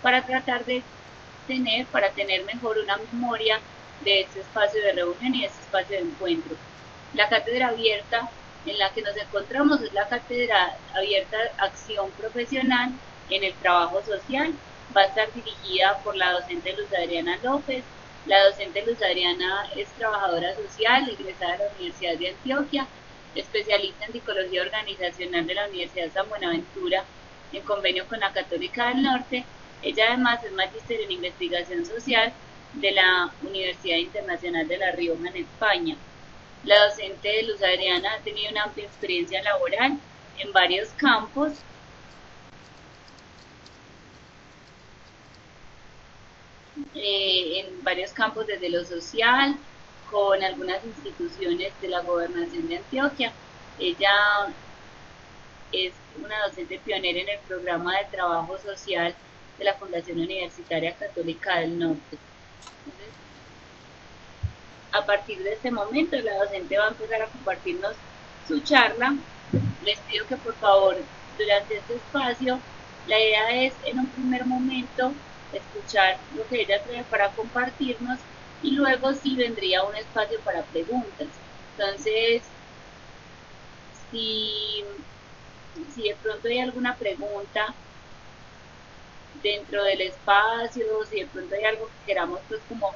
para tratar de para tener mejor una memoria de este espacio de reunión y de este espacio de encuentro. La cátedra abierta en la que nos encontramos es la cátedra abierta Acción Profesional en el Trabajo Social. Va a estar dirigida por la docente Luz Adriana López. La docente Luz Adriana es trabajadora social, egresada de la Universidad de Antioquia, especialista en psicología organizacional de la Universidad San Buenaventura, en convenio con la Católica del Norte. Ella además es magíster en investigación social de la Universidad Internacional de La Rioja en España. La docente Luz Adriana ha tenido una amplia experiencia laboral en varios campos, desde lo social, con algunas instituciones de la Gobernación de Antioquia. Ella es una docente pionera en el programa de trabajo social de la Fundación Universitaria Católica del Norte. Entonces, a partir de este momento, la docente va a empezar a compartirnos su charla. Les pido que por favor, durante este espacio, la idea es en un primer momento escuchar lo que ella trae para compartirnos y luego sí vendría un espacio para preguntas. Entonces, si de pronto hay alguna pregunta dentro del espacio, si de pronto hay algo que queramos pues como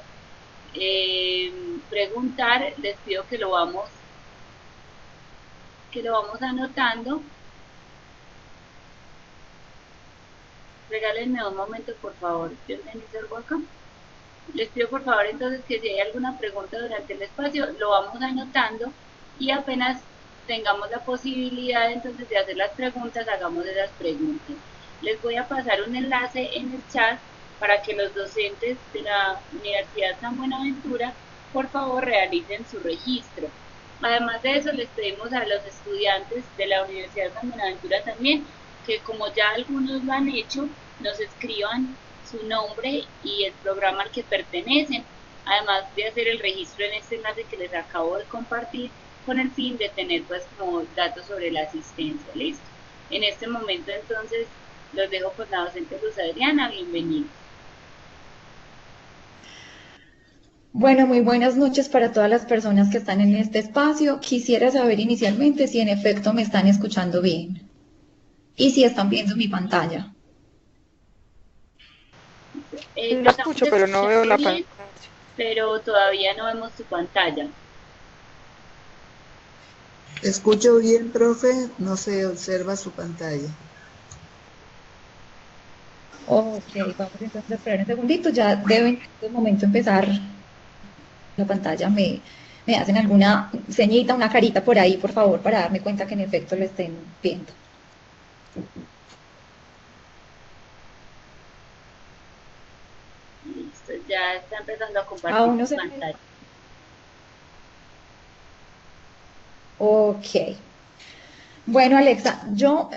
preguntar, les pido que lo vamos anotando. Regálenme un momento, por favor. ¿Yo organizo algo acá? Les pido por favor entonces que si hay alguna pregunta durante el espacio, lo vamos anotando y apenas tengamos la posibilidad entonces de hacer las preguntas, hagamos esas preguntas. Les voy a pasar un enlace en el chat para que los docentes de la Universidad San Buenaventura por favor realicen su registro. Además de eso, les pedimos a los estudiantes de la Universidad San Buenaventura también que, como ya algunos lo han hecho, nos escriban su nombre y el programa al que pertenecen, además de hacer el registro en este enlace que les acabo de compartir, con el fin de tener pues como datos sobre la asistencia. Listo. En este momento entonces los dejo con la docente Luz Adriana. Bienvenidos. Bueno, muy buenas noches para todas las personas que están en este espacio. Quisiera saber inicialmente si en efecto me están escuchando bien y si están viendo mi pantalla. La escucho, pero no veo la pantalla. Pero todavía no vemos tu pantalla. Escucho bien, profe, no se observa su pantalla. Ok, vamos entonces a esperar un segundito. Ya deben en este momento empezar la pantalla. Me hacen alguna ceñita, una carita por ahí, por favor, para darme cuenta que en efecto lo estén viendo. Listo, ya está empezando a compartir su pantalla. Ok. Bueno, Alexa, yo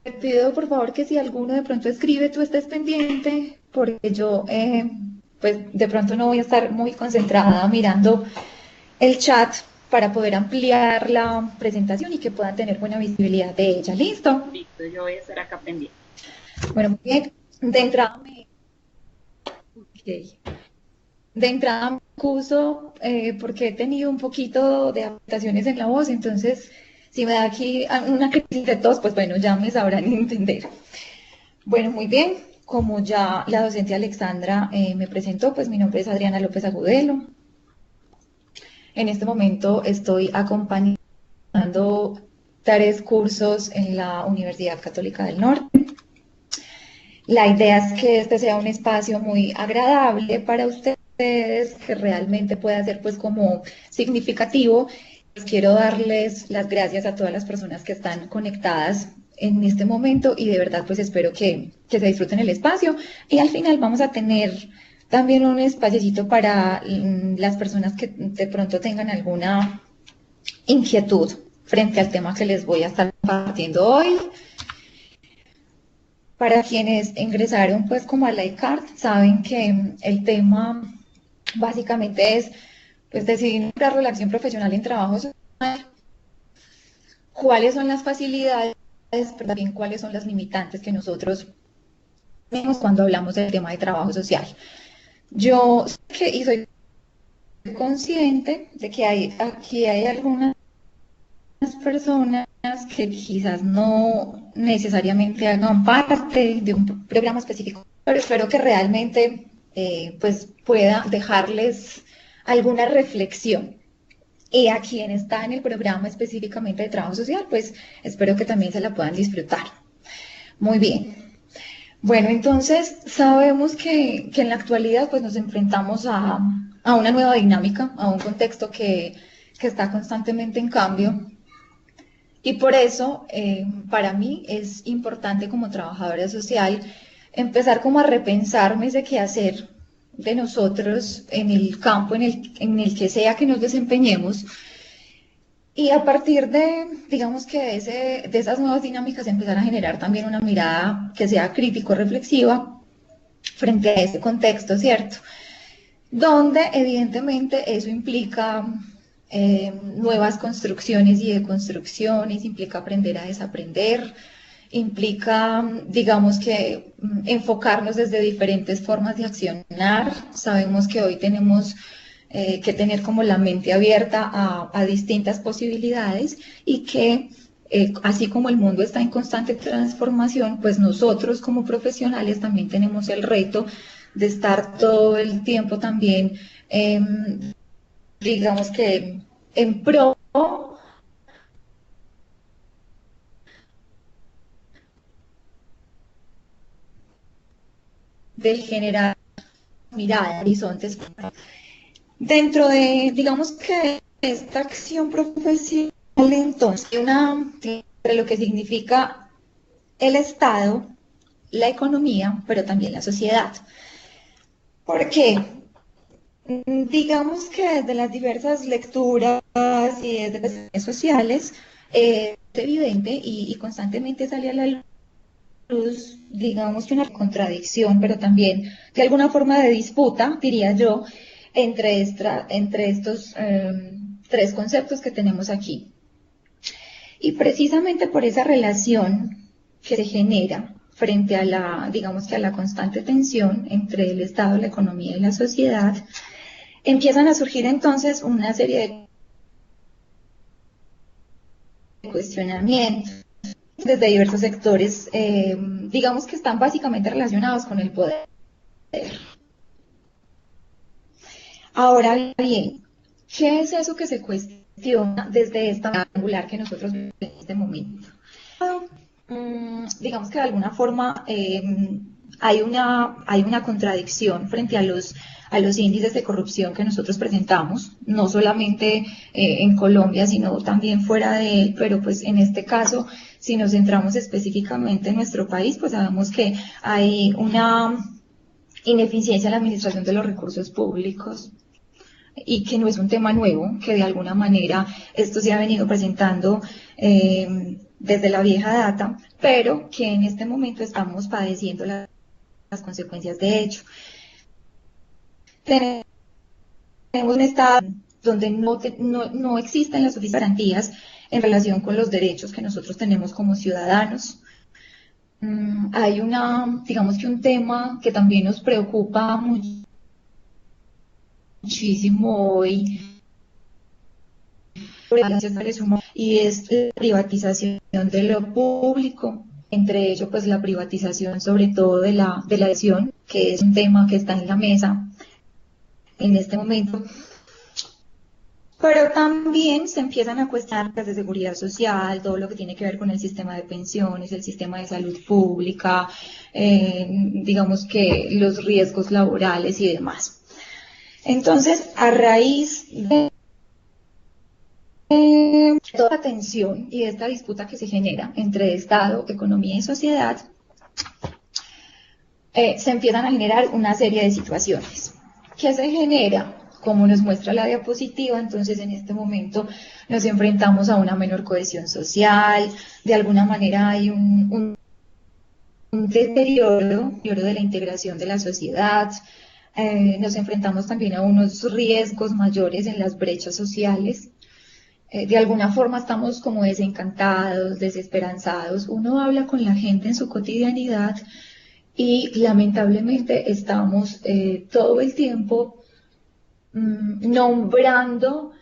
te pido por favor que si alguno de pronto escribe, tú estés pendiente, porque yo pues de pronto no voy a estar muy concentrada mirando el chat para poder ampliar la presentación y que puedan tener buena visibilidad de ella. ¿Listo? Listo, yo voy a estar acá pendiente. Bueno, muy bien. De entrada me excuso porque he tenido un poquito de adaptaciones en la voz, entonces si me da aquí una crisis de tos, pues bueno, ya me sabrán entender. Bueno, muy bien. Como ya la docente Alexandra me presentó, pues mi nombre es Adriana López Agudelo. En este momento estoy acompañando 3 cursos en la Universidad Católica del Norte. La idea es que este sea un espacio muy agradable para ustedes, que realmente pueda ser pues como significativo. Quiero darles las gracias a todas las personas que están conectadas en este momento y de verdad pues espero que se disfruten el espacio y al final vamos a tener también un espacito para las personas que de pronto tengan alguna inquietud frente al tema que les voy a estar compartiendo hoy. Para quienes ingresaron pues como a la ICART, saben que el tema básicamente es pues decidir la relación profesional en trabajo social, cuáles son las facilidades, pero también cuáles son las limitantes que nosotros cuando hablamos del tema de trabajo social. Yo sé y soy consciente de que aquí hay algunas personas que quizás no necesariamente hagan parte de un programa específico, pero espero que realmente pues pueda dejarles alguna reflexión. Y a quien está en el programa específicamente de trabajo social, pues espero que también se la puedan disfrutar. Muy bien. Bueno, entonces sabemos que en la actualidad pues nos enfrentamos a una nueva dinámica, a un contexto que está constantemente en cambio. Y por eso, para mí es importante como trabajadora social empezar como a repensarme ese qué hacer de nosotros en el campo en el que sea que nos desempeñemos. Y a partir de, digamos que de esas nuevas dinámicas, empezar a generar también una mirada que sea crítico-reflexiva frente a ese contexto, ¿cierto? Donde evidentemente eso implica nuevas construcciones y deconstrucciones, implica aprender a desaprender, implica, digamos que, enfocarnos desde diferentes formas de accionar. Sabemos que hoy tenemos que tener como la mente abierta a distintas posibilidades y que así como el mundo está en constante transformación, pues nosotros como profesionales también tenemos el reto de estar todo el tiempo también, digamos que, en pro de generar miradas, horizontes. Dentro de, digamos que esta acción profesional, entonces, entre lo que significa el Estado, la economía, pero también la sociedad. ¿Por qué? Digamos que desde las diversas lecturas y desde las redes sociales, es evidente y constantemente sale a la luz, digamos que una contradicción, pero también de alguna forma de disputa, diría yo, entre estos tres conceptos que tenemos aquí. Y precisamente por esa relación que se genera frente a digamos que a la constante tensión entre el Estado, la economía y la sociedad, empiezan a surgir entonces una serie de cuestionamientos desde diversos sectores, digamos que están básicamente relacionados con el poder. Ahora bien, ¿qué es eso que se cuestiona desde esta angular que nosotros vemos en este momento? Digamos que de alguna forma hay una contradicción frente a los índices de corrupción que nosotros presentamos, no solamente en Colombia, sino también fuera de él, pero pues en este caso, si nos centramos específicamente en nuestro país, pues sabemos que hay una ineficiencia en la administración de los recursos públicos y que no es un tema nuevo, que de alguna manera esto se ha venido presentando desde la vieja data, pero que en este momento estamos padeciendo las consecuencias de ello. Tenemos un estado donde no existen las suficientes garantías en relación con los derechos que nosotros tenemos como ciudadanos. Hay digamos que un tema que también nos preocupa muchísimo hoy, y es la privatización de lo público, entre ello pues la privatización sobre todo de la educación, que es un tema que está en la mesa en este momento. Pero también se empiezan a cuestionar de seguridad social, todo lo que tiene que ver con el sistema de pensiones, el sistema de salud pública, digamos que los riesgos laborales y demás. Entonces, a raíz de toda la tensión y de esta disputa que se genera entre Estado, economía y sociedad, se empiezan a generar una serie de situaciones. ¿Qué se genera? Como nos muestra la diapositiva, entonces en este momento nos enfrentamos a una menor cohesión social, de alguna manera hay un deterioro de la integración de la sociedad, nos enfrentamos también a unos riesgos mayores en las brechas sociales. De alguna forma estamos como desencantados, desesperanzados. Uno habla con la gente en su cotidianidad y lamentablemente estamos todo el tiempo nombrando,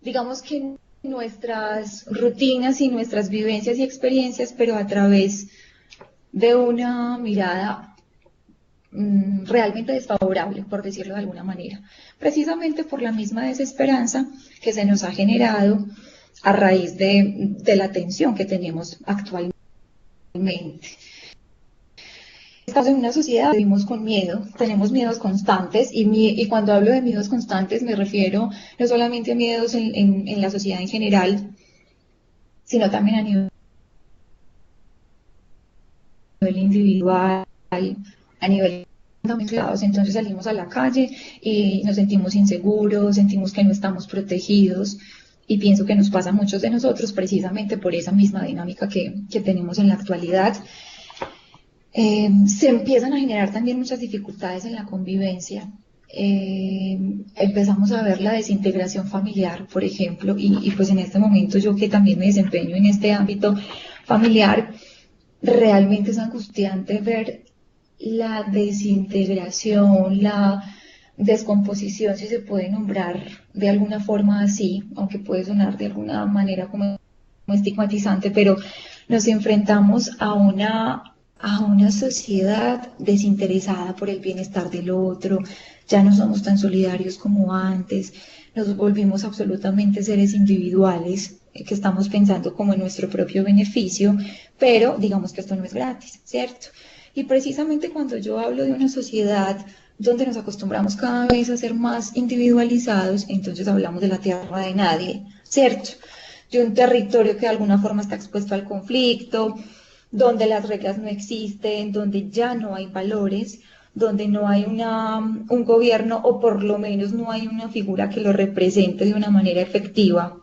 digamos que nuestras rutinas y nuestras vivencias y experiencias, pero a través de una mirada realmente desfavorable, por decirlo de alguna manera, precisamente por la misma desesperanza que se nos ha generado a raíz de la tensión que tenemos actualmente. Estamos en una sociedad, vivimos con miedo, tenemos miedos constantes y cuando hablo de miedos constantes me refiero no solamente a miedos en la sociedad en general, sino también a nivel individual, a nivel aislados. Entonces salimos a la calle y nos sentimos inseguros, sentimos que no estamos protegidos y pienso que nos pasa a muchos de nosotros precisamente por esa misma dinámica que tenemos en la actualidad. Se empiezan a generar también muchas dificultades en la convivencia. Empezamos a ver la desintegración familiar, por ejemplo, y pues en este momento yo que también me desempeño en este ámbito familiar, realmente es angustiante ver la desintegración, la descomposición, si se puede nombrar de alguna forma así, aunque puede sonar de alguna manera como estigmatizante, pero nos enfrentamos a una sociedad desinteresada por el bienestar del otro, ya no somos tan solidarios como antes, nos volvimos absolutamente seres individuales que estamos pensando como en nuestro propio beneficio, pero digamos que esto no es gratis, ¿cierto? Y precisamente cuando yo hablo de una sociedad donde nos acostumbramos cada vez a ser más individualizados, entonces hablamos de la tierra de nadie, ¿cierto? De un territorio que de alguna forma está expuesto al conflicto, donde las reglas no existen, donde ya no hay valores, donde no hay un gobierno o por lo menos no hay una figura que lo represente de una manera efectiva.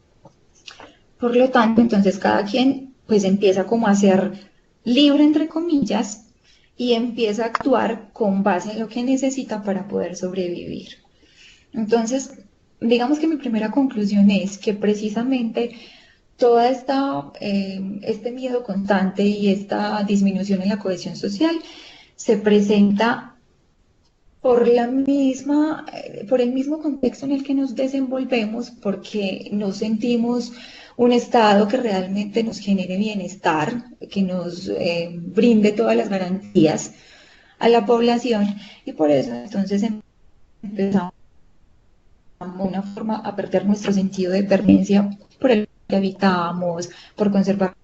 Por lo tanto, entonces cada quien pues empieza como a ser libre entre comillas y empieza a actuar con base en lo que necesita para poder sobrevivir. Entonces, digamos que mi primera conclusión es que precisamente toda este miedo constante y esta disminución en la cohesión social se presenta por el mismo contexto en el que nos desenvolvemos, porque no sentimos un Estado que realmente nos genere bienestar, que nos brinde todas las garantías a la población, y por eso entonces empezamos de una forma a perder nuestro sentido de pertenencia por el que habitamos, por conservar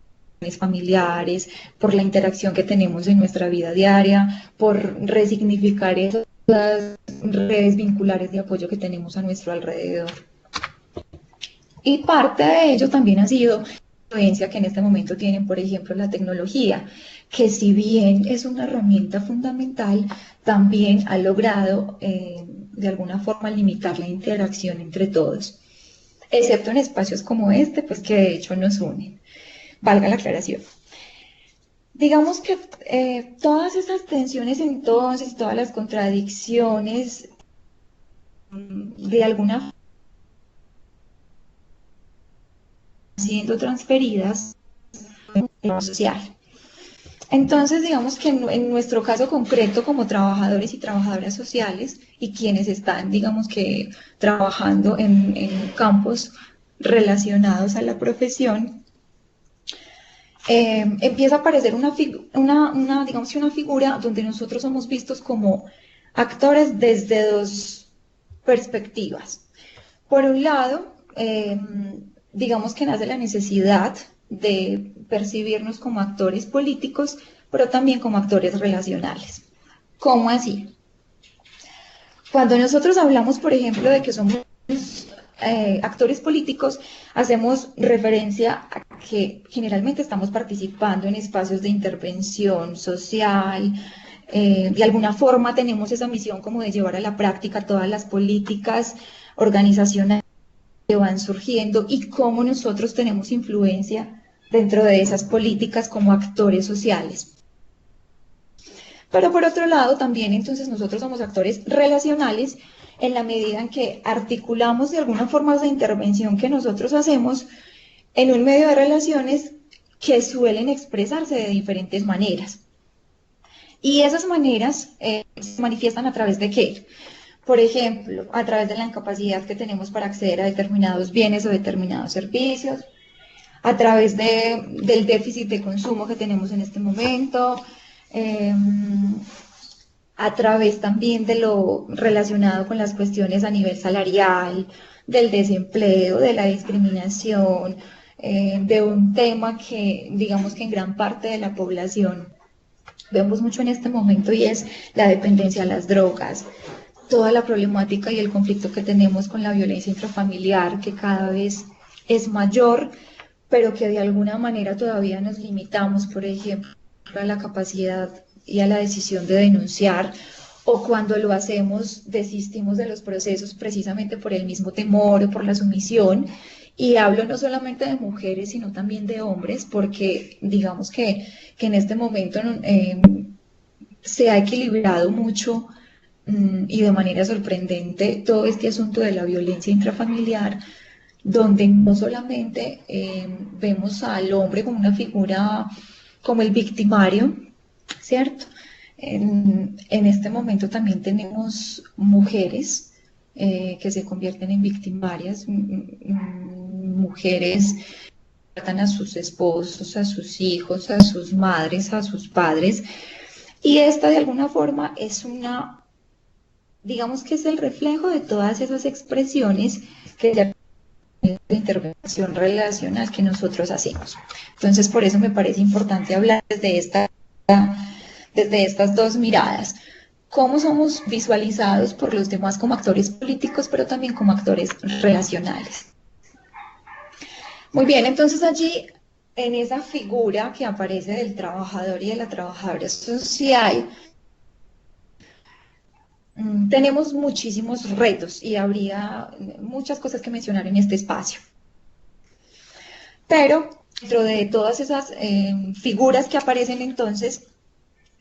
familiares, por la interacción que tenemos en nuestra vida diaria, por resignificar esas redes vinculares de apoyo que tenemos a nuestro alrededor. Y parte de ello también ha sido la influencia que en este momento tienen, por ejemplo, la tecnología, que si bien es una herramienta fundamental, también ha logrado de alguna forma limitar la interacción entre todos, excepto en espacios como este, pues que de hecho nos unen. Valga la aclaración. Digamos que todas esas tensiones entonces, todas las contradicciones, de alguna forma siendo transferidas en lo social. Entonces, digamos que en nuestro caso concreto como trabajadores y trabajadoras sociales y quienes están, digamos que, trabajando en campos relacionados a la profesión, empieza a aparecer digamos, una figura donde nosotros somos vistos como actores desde dos perspectivas. Por un lado, digamos que nace la necesidad de percibirnos como actores políticos, pero también como actores relacionales. ¿Cómo así? Cuando nosotros hablamos, por ejemplo, de que somos actores políticos, hacemos referencia a que generalmente estamos participando en espacios de intervención social, de alguna forma tenemos esa misión como de llevar a la práctica todas las políticas organizacionales que van surgiendo y cómo nosotros tenemos influencia dentro de esas políticas como actores sociales. Pero por otro lado, también entonces nosotros somos actores relacionales en la medida en que articulamos de alguna forma esa intervención que nosotros hacemos en un medio de relaciones que suelen expresarse de diferentes maneras. Y esas maneras se manifiestan a través de qué? Por ejemplo, a través de la incapacidad que tenemos para acceder a determinados bienes o determinados servicios, a través del déficit de consumo que tenemos en este momento, eh, a través también de lo relacionado con las cuestiones a nivel salarial, del desempleo, de la discriminación, de un tema que digamos que en gran parte de la población vemos mucho en este momento y es la dependencia a las drogas, toda la problemática y el conflicto que tenemos con la violencia intrafamiliar, que cada vez es mayor, pero que de alguna manera todavía nos limitamos, por ejemplo, a la capacidad y a la decisión de denunciar, o cuando lo hacemos desistimos de los procesos precisamente por el mismo temor o por la sumisión. Y hablo no solamente de mujeres, sino también de hombres, porque digamos que en este momento se ha equilibrado mucho y de manera sorprendente todo este asunto de la violencia intrafamiliar, donde no solamente vemos al hombre como una figura, como el victimario, ¿cierto? En este momento también tenemos mujeres que se convierten en victimarias, mujeres que tratan a sus esposos, a sus hijos, a sus madres, a sus padres, y esta de alguna forma es digamos que es el reflejo de todas esas expresiones que la intervención relacional que nosotros hacemos. Entonces, por eso me parece importante hablar desde estas dos miradas. Cómo somos visualizados por los demás como actores políticos, pero también como actores relacionales. Muy bien, entonces allí, en esa figura que aparece del trabajador y de la trabajadora social, tenemos muchísimos retos y habría muchas cosas que mencionar en este espacio. Pero dentro de todas esas figuras que aparecen entonces,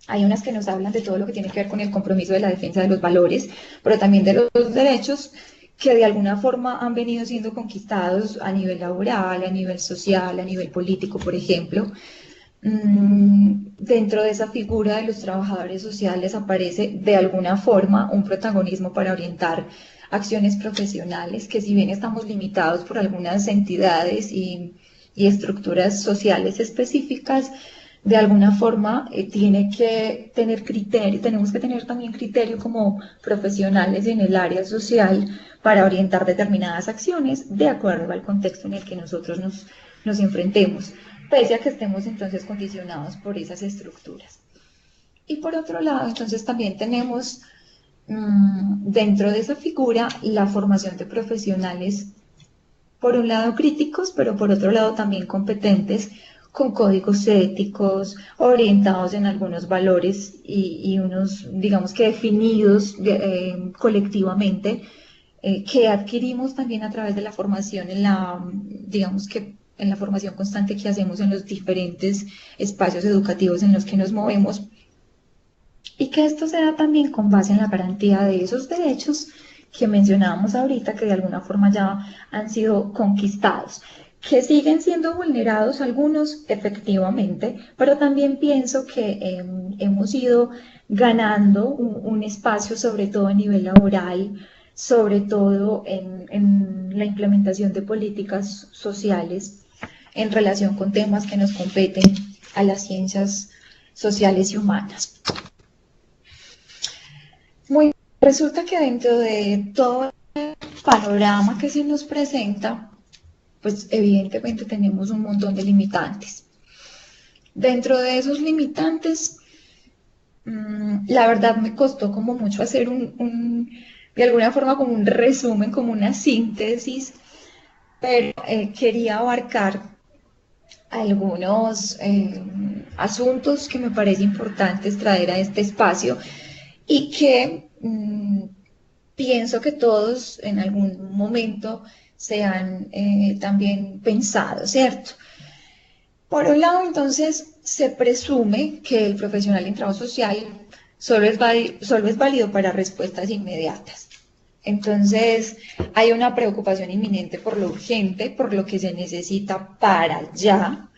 hay unas que nos hablan de todo lo que tiene que ver con el compromiso de la defensa de los valores, pero también de los derechos que de alguna forma han venido siendo conquistados a nivel laboral, a nivel social, a nivel político, por ejemplo. Dentro de esa figura de los trabajadores sociales aparece de alguna forma un protagonismo para orientar acciones profesionales que, si bien estamos limitados por algunas entidades y estructuras sociales específicas, de alguna forma tiene que tener criterio, tenemos que tener también criterio como profesionales en el área social para orientar determinadas acciones de acuerdo al contexto en el que nosotros nos enfrentemos, pese a que estemos entonces condicionados por esas estructuras. Y por otro lado, entonces también tenemos dentro de esa figura la formación de profesionales, por un lado críticos, pero por otro lado también competentes, con códigos éticos, orientados en algunos valores y unos, digamos que definidos colectivamente, que adquirimos también a través de la formación digamos que en la formación constante que hacemos en los diferentes espacios educativos en los que nos movemos, y que esto se da también con base en la garantía de esos derechos que mencionábamos ahorita, que de alguna forma ya han sido conquistados, que siguen siendo vulnerados algunos efectivamente, pero también pienso que hemos ido ganando un espacio, sobre todo a nivel laboral, sobre todo en la implementación de políticas sociales en relación con temas que nos competen a las ciencias sociales y humanas. Resulta que dentro de todo el panorama que se nos presenta, pues evidentemente tenemos un montón de limitantes. Dentro de esos limitantes, la verdad me costó como mucho hacer de alguna forma como un resumen, como una síntesis, pero quería abarcar algunos asuntos que me parece importantes traer a este espacio y que pienso que todos en algún momento se han también pensado, ¿cierto? Por un lado, entonces, se presume que el profesional en trabajo social solo es válido para respuestas inmediatas. Entonces, hay una preocupación inminente por lo urgente, por lo que se necesita para ya.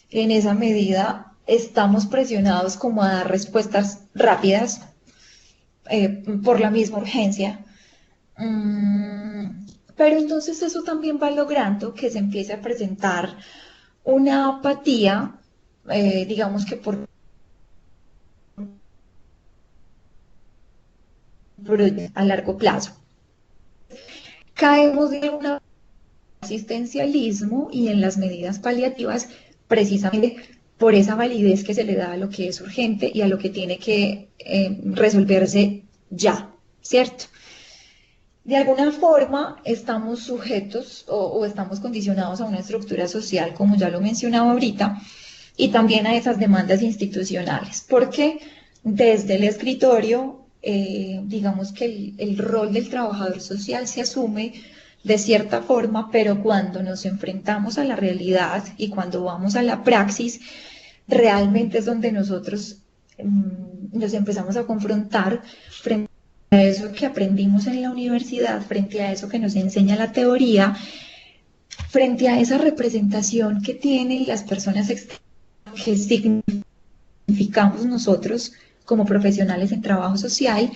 En esa medida, estamos presionados como a dar respuestas rápidas por la misma urgencia. Pero entonces eso también va logrando que se empiece a presentar una apatía, digamos que por a largo plazo. Caemos en un asistencialismo y en las medidas paliativas precisamente por esa validez que se le da a lo que es urgente y a lo que tiene que resolverse ya, ¿cierto? De alguna forma estamos sujetos o estamos condicionados a una estructura social, como ya lo mencionaba ahorita, y también a esas demandas institucionales, porque desde el escritorio, digamos que el rol del trabajador social se asume de cierta forma, pero cuando nos enfrentamos a la realidad y cuando vamos a la praxis, realmente es donde nosotros nos empezamos a confrontar frente a eso que aprendimos en la universidad, frente a eso que nos enseña la teoría, frente a esa representación que tienen las personas que significamos nosotros como profesionales en trabajo social,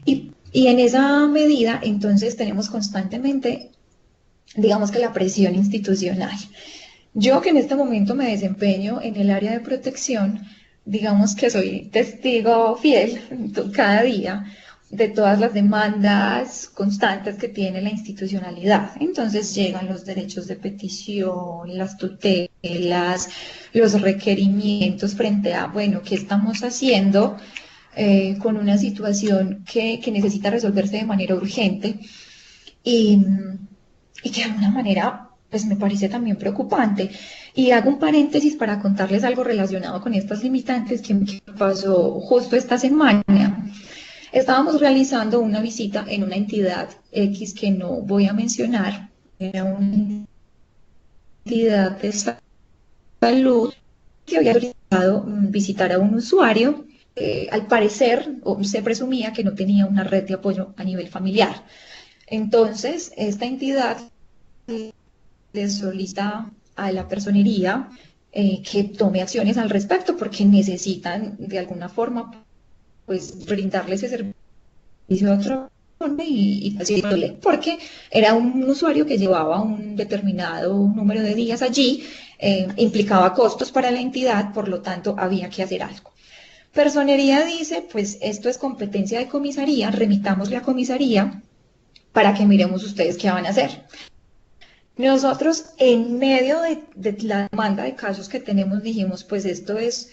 y en esa medida entonces tenemos constantemente, digamos que la presión institucional. Yo que en este momento me desempeño en el área de protección, digamos que soy testigo fiel cada día de todas las demandas constantes que tiene la institucionalidad. Entonces llegan los derechos de petición, las tutelas, los requerimientos frente a, bueno, ¿qué estamos haciendo con una situación que necesita resolverse de manera urgente? Y que de alguna manera pues me parece también preocupante. Y hago un paréntesis para contarles algo relacionado con estas limitantes que me pasó justo esta semana. Estábamos realizando una visita en una entidad X que no voy a mencionar, era una entidad de salud que había solicitado visitar a un usuario. Al parecer, se presumía que no tenía una red de apoyo a nivel familiar. Entonces, esta entidad le solicita a la personería que tome acciones al respecto porque necesitan de alguna forma pues brindarle ese servicio a otra persona y facilitarle, porque era un usuario que llevaba un determinado número de días allí, implicaba costos para la entidad, por lo tanto había que hacer algo. Personería dice, pues esto es competencia de comisaría, remitámosle a comisaría para que miremos ustedes qué van a hacer. Nosotros, en medio de la demanda de casos que tenemos, dijimos, pues esto es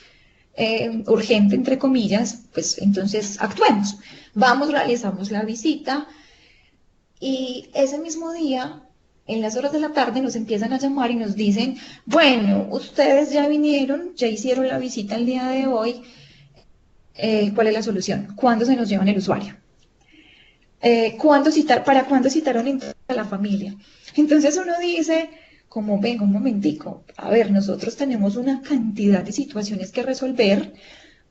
urgente, entre comillas, pues entonces actuemos. Vamos, realizamos la visita y ese mismo día, en las horas de la tarde, nos empiezan a llamar y nos dicen, bueno, ustedes ya vinieron, ya hicieron la visita el día de hoy, ¿cuál es la solución? ¿Cuándo se nos llevan el usuario? ¿Para cuándo citaron a la familia? Entonces uno dice, como venga un momentico, a ver, nosotros tenemos una cantidad de situaciones que resolver,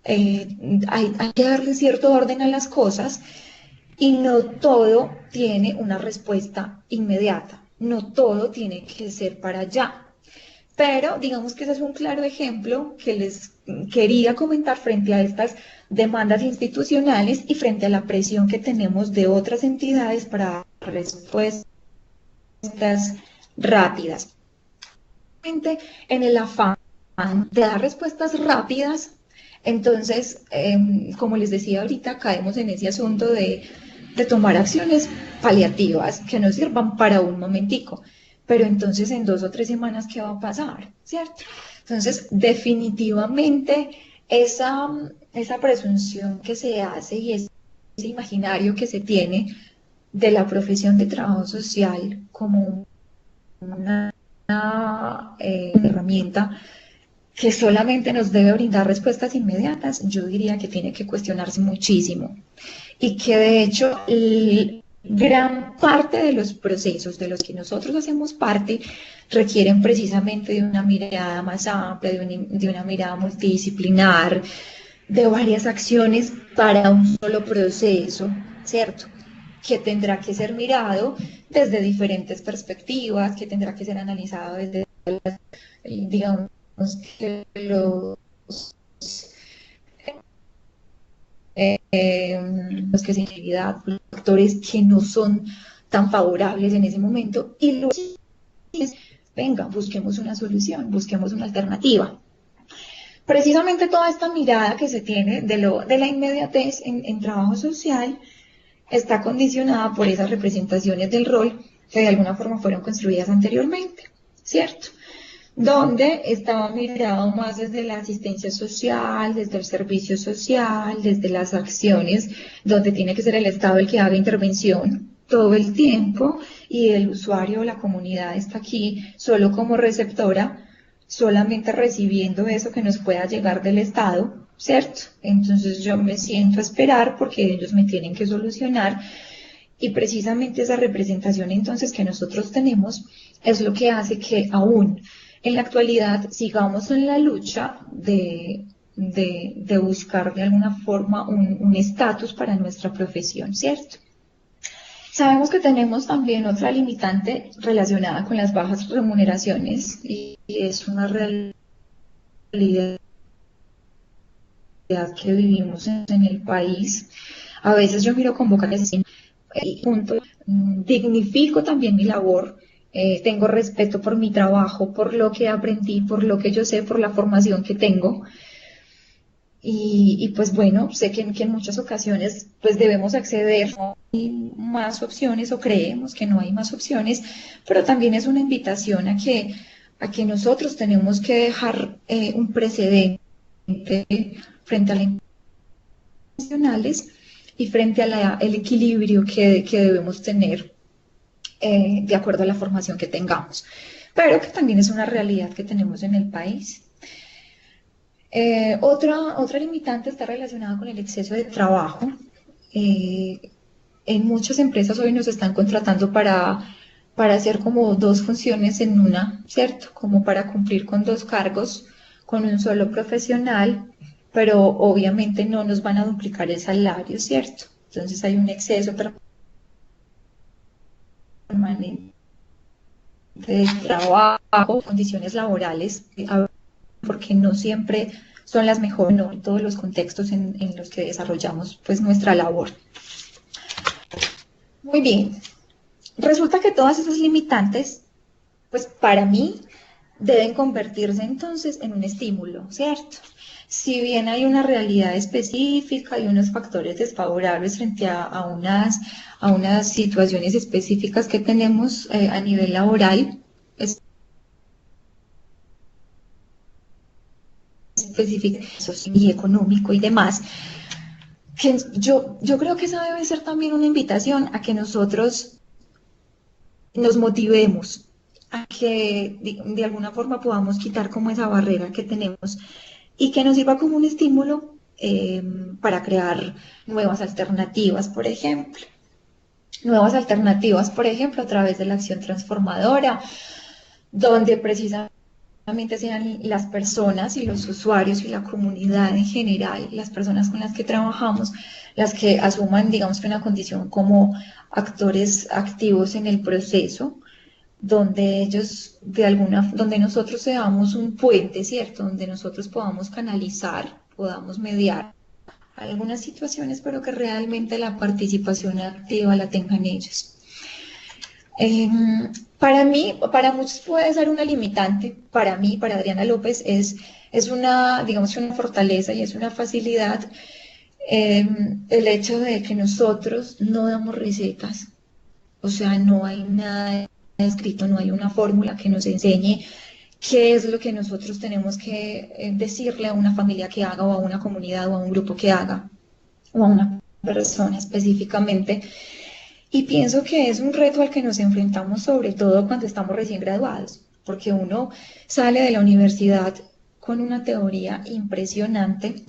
hay que darle cierto orden a las cosas y no todo tiene una respuesta inmediata, no todo tiene que ser para allá. Pero digamos que ese es un claro ejemplo que les quería comentar frente a estas demandas institucionales y frente a la presión que tenemos de otras entidades para respuestas rápidas. En el afán de dar respuestas rápidas, entonces, como les decía ahorita, caemos en ese asunto de tomar acciones paliativas que nos sirvan para un momentico. Pero entonces en 2 o 3 semanas, ¿qué va a pasar? ¿Cierto? Entonces, definitivamente, esa presunción que se hace y ese imaginario que se tiene de la profesión de trabajo social como una herramienta que solamente nos debe brindar respuestas inmediatas, yo diría que tiene que cuestionarse muchísimo. Y que de hecho gran parte de los procesos de los que nosotros hacemos parte requieren precisamente de una mirada más amplia, de una mirada multidisciplinar, de varias acciones para un solo proceso, ¿cierto? Que tendrá que ser mirado desde diferentes perspectivas, que tendrá que ser analizado desde, digamos, que los los que se actividad, factores que no son tan favorables en ese momento, y luego es, venga, busquemos una solución, busquemos una alternativa. Precisamente toda esta mirada que se tiene de la inmediatez en trabajo social está condicionada por esas representaciones del rol que de alguna forma fueron construidas anteriormente, ¿cierto? Donde estaba mirado más desde la asistencia social, desde el servicio social, desde las acciones, donde tiene que ser el Estado el que haga intervención todo el tiempo y el usuario o la comunidad está aquí solo como receptora, solamente recibiendo eso que nos pueda llegar del Estado, ¿cierto? Entonces yo me siento a esperar porque ellos me tienen que solucionar y precisamente esa representación entonces que nosotros tenemos es lo que hace que aún en la actualidad sigamos en la lucha de buscar de alguna forma un estatus para nuestra profesión, ¿cierto? Sabemos que tenemos también otra limitante relacionada con las bajas remuneraciones y es una realidad que vivimos en el país. A veces yo miro convocatorias y junto, dignifico también mi labor, tengo respeto por mi trabajo, por lo que aprendí, por lo que yo sé, por la formación que tengo. Y pues bueno, sé que en muchas ocasiones pues debemos acceder a más opciones o creemos que no hay más opciones, pero también es una invitación a que nosotros tenemos que dejar un precedente frente a las internacionales y frente a el equilibrio que debemos tener de acuerdo a la formación que tengamos, pero que también es una realidad que tenemos en el país. Otra limitante está relacionada con el exceso de trabajo. En muchas empresas hoy nos están contratando para hacer como dos funciones en una, ¿cierto? Como para cumplir con dos cargos, con un solo profesional, pero obviamente no nos van a duplicar el salario, ¿cierto? Entonces hay un exceso permanente de trabajo, condiciones laborales, porque no siempre son las mejores, no en todos los contextos en los que desarrollamos pues nuestra labor. Muy bien, resulta que todas esas limitantes, pues para mí, deben convertirse entonces en un estímulo, ¿cierto? Si bien hay una realidad específica y unos factores desfavorables frente a unas situaciones específicas que tenemos a nivel laboral, específico y económico y demás, que yo creo que esa debe ser también una invitación a que nosotros nos motivemos, a que de alguna forma podamos quitar como esa barrera que tenemos y que nos sirva como un estímulo para crear nuevas alternativas, por ejemplo. Nuevas alternativas, por ejemplo, a través de la acción transformadora, donde precisamente sean las personas y los usuarios y la comunidad en general, las personas con las que trabajamos, las que asuman, digamos que una condición como actores activos en el proceso, donde ellos, donde nosotros seamos un puente, ¿cierto? Donde nosotros podamos canalizar, podamos mediar algunas situaciones, pero que realmente la participación activa la tengan ellos. Para mí, para muchos puede ser una limitante, para mí, para Adriana López, es una, digamos, una fortaleza y es una facilidad el hecho de que nosotros no damos recetas, o sea, no hay nada escrito, no hay una fórmula que nos enseñe qué es lo que nosotros tenemos que decirle a una familia que haga o a una comunidad o a un grupo que haga o a una persona específicamente. Y pienso que es un reto al que nos enfrentamos sobre todo cuando estamos recién graduados, porque uno sale de la universidad con una teoría impresionante,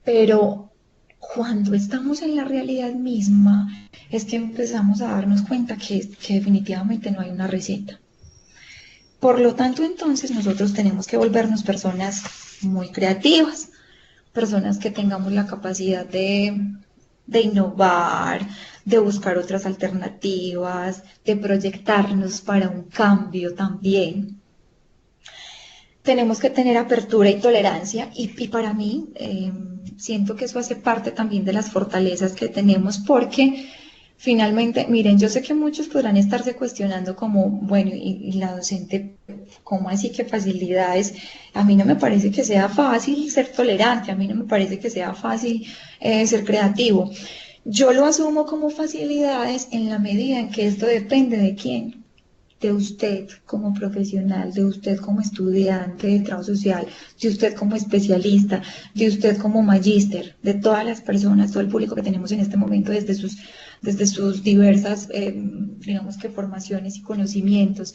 pero cuando estamos en la realidad misma es que empezamos a darnos cuenta que definitivamente no hay una receta. Por lo tanto, entonces nosotros tenemos que volvernos personas muy creativas, personas que tengamos la capacidad de innovar, de buscar otras alternativas, de proyectarnos para un cambio también. tenemos que tener apertura y tolerancia y para mí siento que eso hace parte también de las fortalezas que tenemos porque finalmente, miren, yo sé que muchos podrán estarse cuestionando como, bueno, y la docente, ¿cómo así que facilidades? A mí no me parece que sea fácil ser tolerante, a mí no me parece que sea fácil ser creativo. Yo lo asumo como facilidades en la medida en que esto depende de quién, de usted como profesional, de usted como estudiante de trabajo social, de usted como especialista, de usted como magíster, de todas las personas, todo el público que tenemos en este momento desde sus diversas, digamos que formaciones y conocimientos.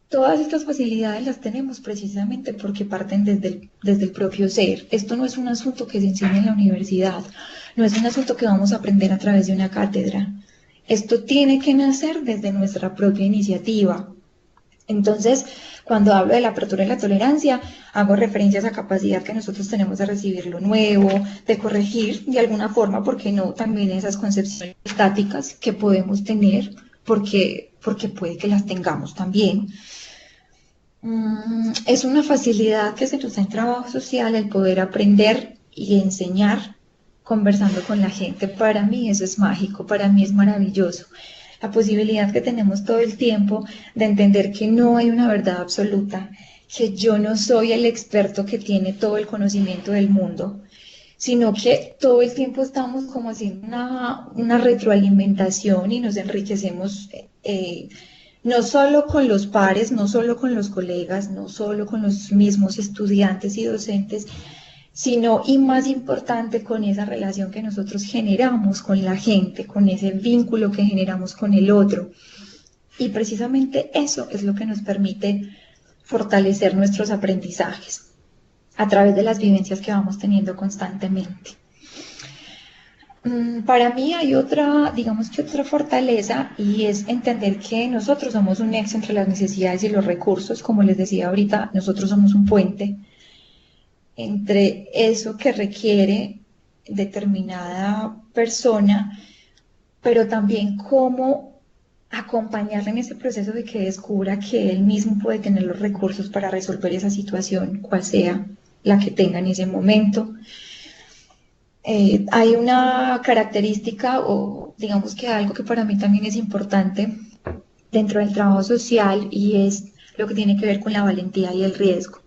Todas estas facilidades las tenemos precisamente porque parten desde el propio ser. Esto no es un asunto que se enseña en la universidad, no es un asunto que vamos a aprender a través de una cátedra. Esto tiene que nacer desde nuestra propia iniciativa. Entonces, cuando hablo de la apertura y la tolerancia, hago referencia a esa capacidad que nosotros tenemos de recibir lo nuevo, de corregir de alguna forma, porque no también esas concepciones estáticas que podemos tener, porque puede que las tengamos también. Es una facilidad que se nos da en trabajo social el poder aprender y enseñar conversando con la gente. Para mí eso es mágico, para mí es maravilloso. La posibilidad que tenemos todo el tiempo de entender que no hay una verdad absoluta, que yo no soy el experto que tiene todo el conocimiento del mundo, sino que todo el tiempo estamos como haciendo una retroalimentación y nos enriquecemos no solo con los pares, no solo con los colegas, no solo con los mismos estudiantes y docentes, sino y más importante con esa relación que nosotros generamos con la gente, con ese vínculo que generamos con el otro. Y precisamente eso es lo que nos permite fortalecer nuestros aprendizajes a través de las vivencias que vamos teniendo constantemente. Para mí hay otra, digamos que otra fortaleza y es entender que nosotros somos un nexo entre las necesidades y los recursos, como les decía ahorita, nosotros somos un puente entre eso que requiere determinada persona, pero también cómo acompañarle en ese proceso de que descubra que él mismo puede tener los recursos para resolver esa situación, cual sea la que tenga en ese momento. Hay una característica o digamos que algo que para mí también es importante dentro del trabajo social y es lo que tiene que ver con la valentía y el riesgo.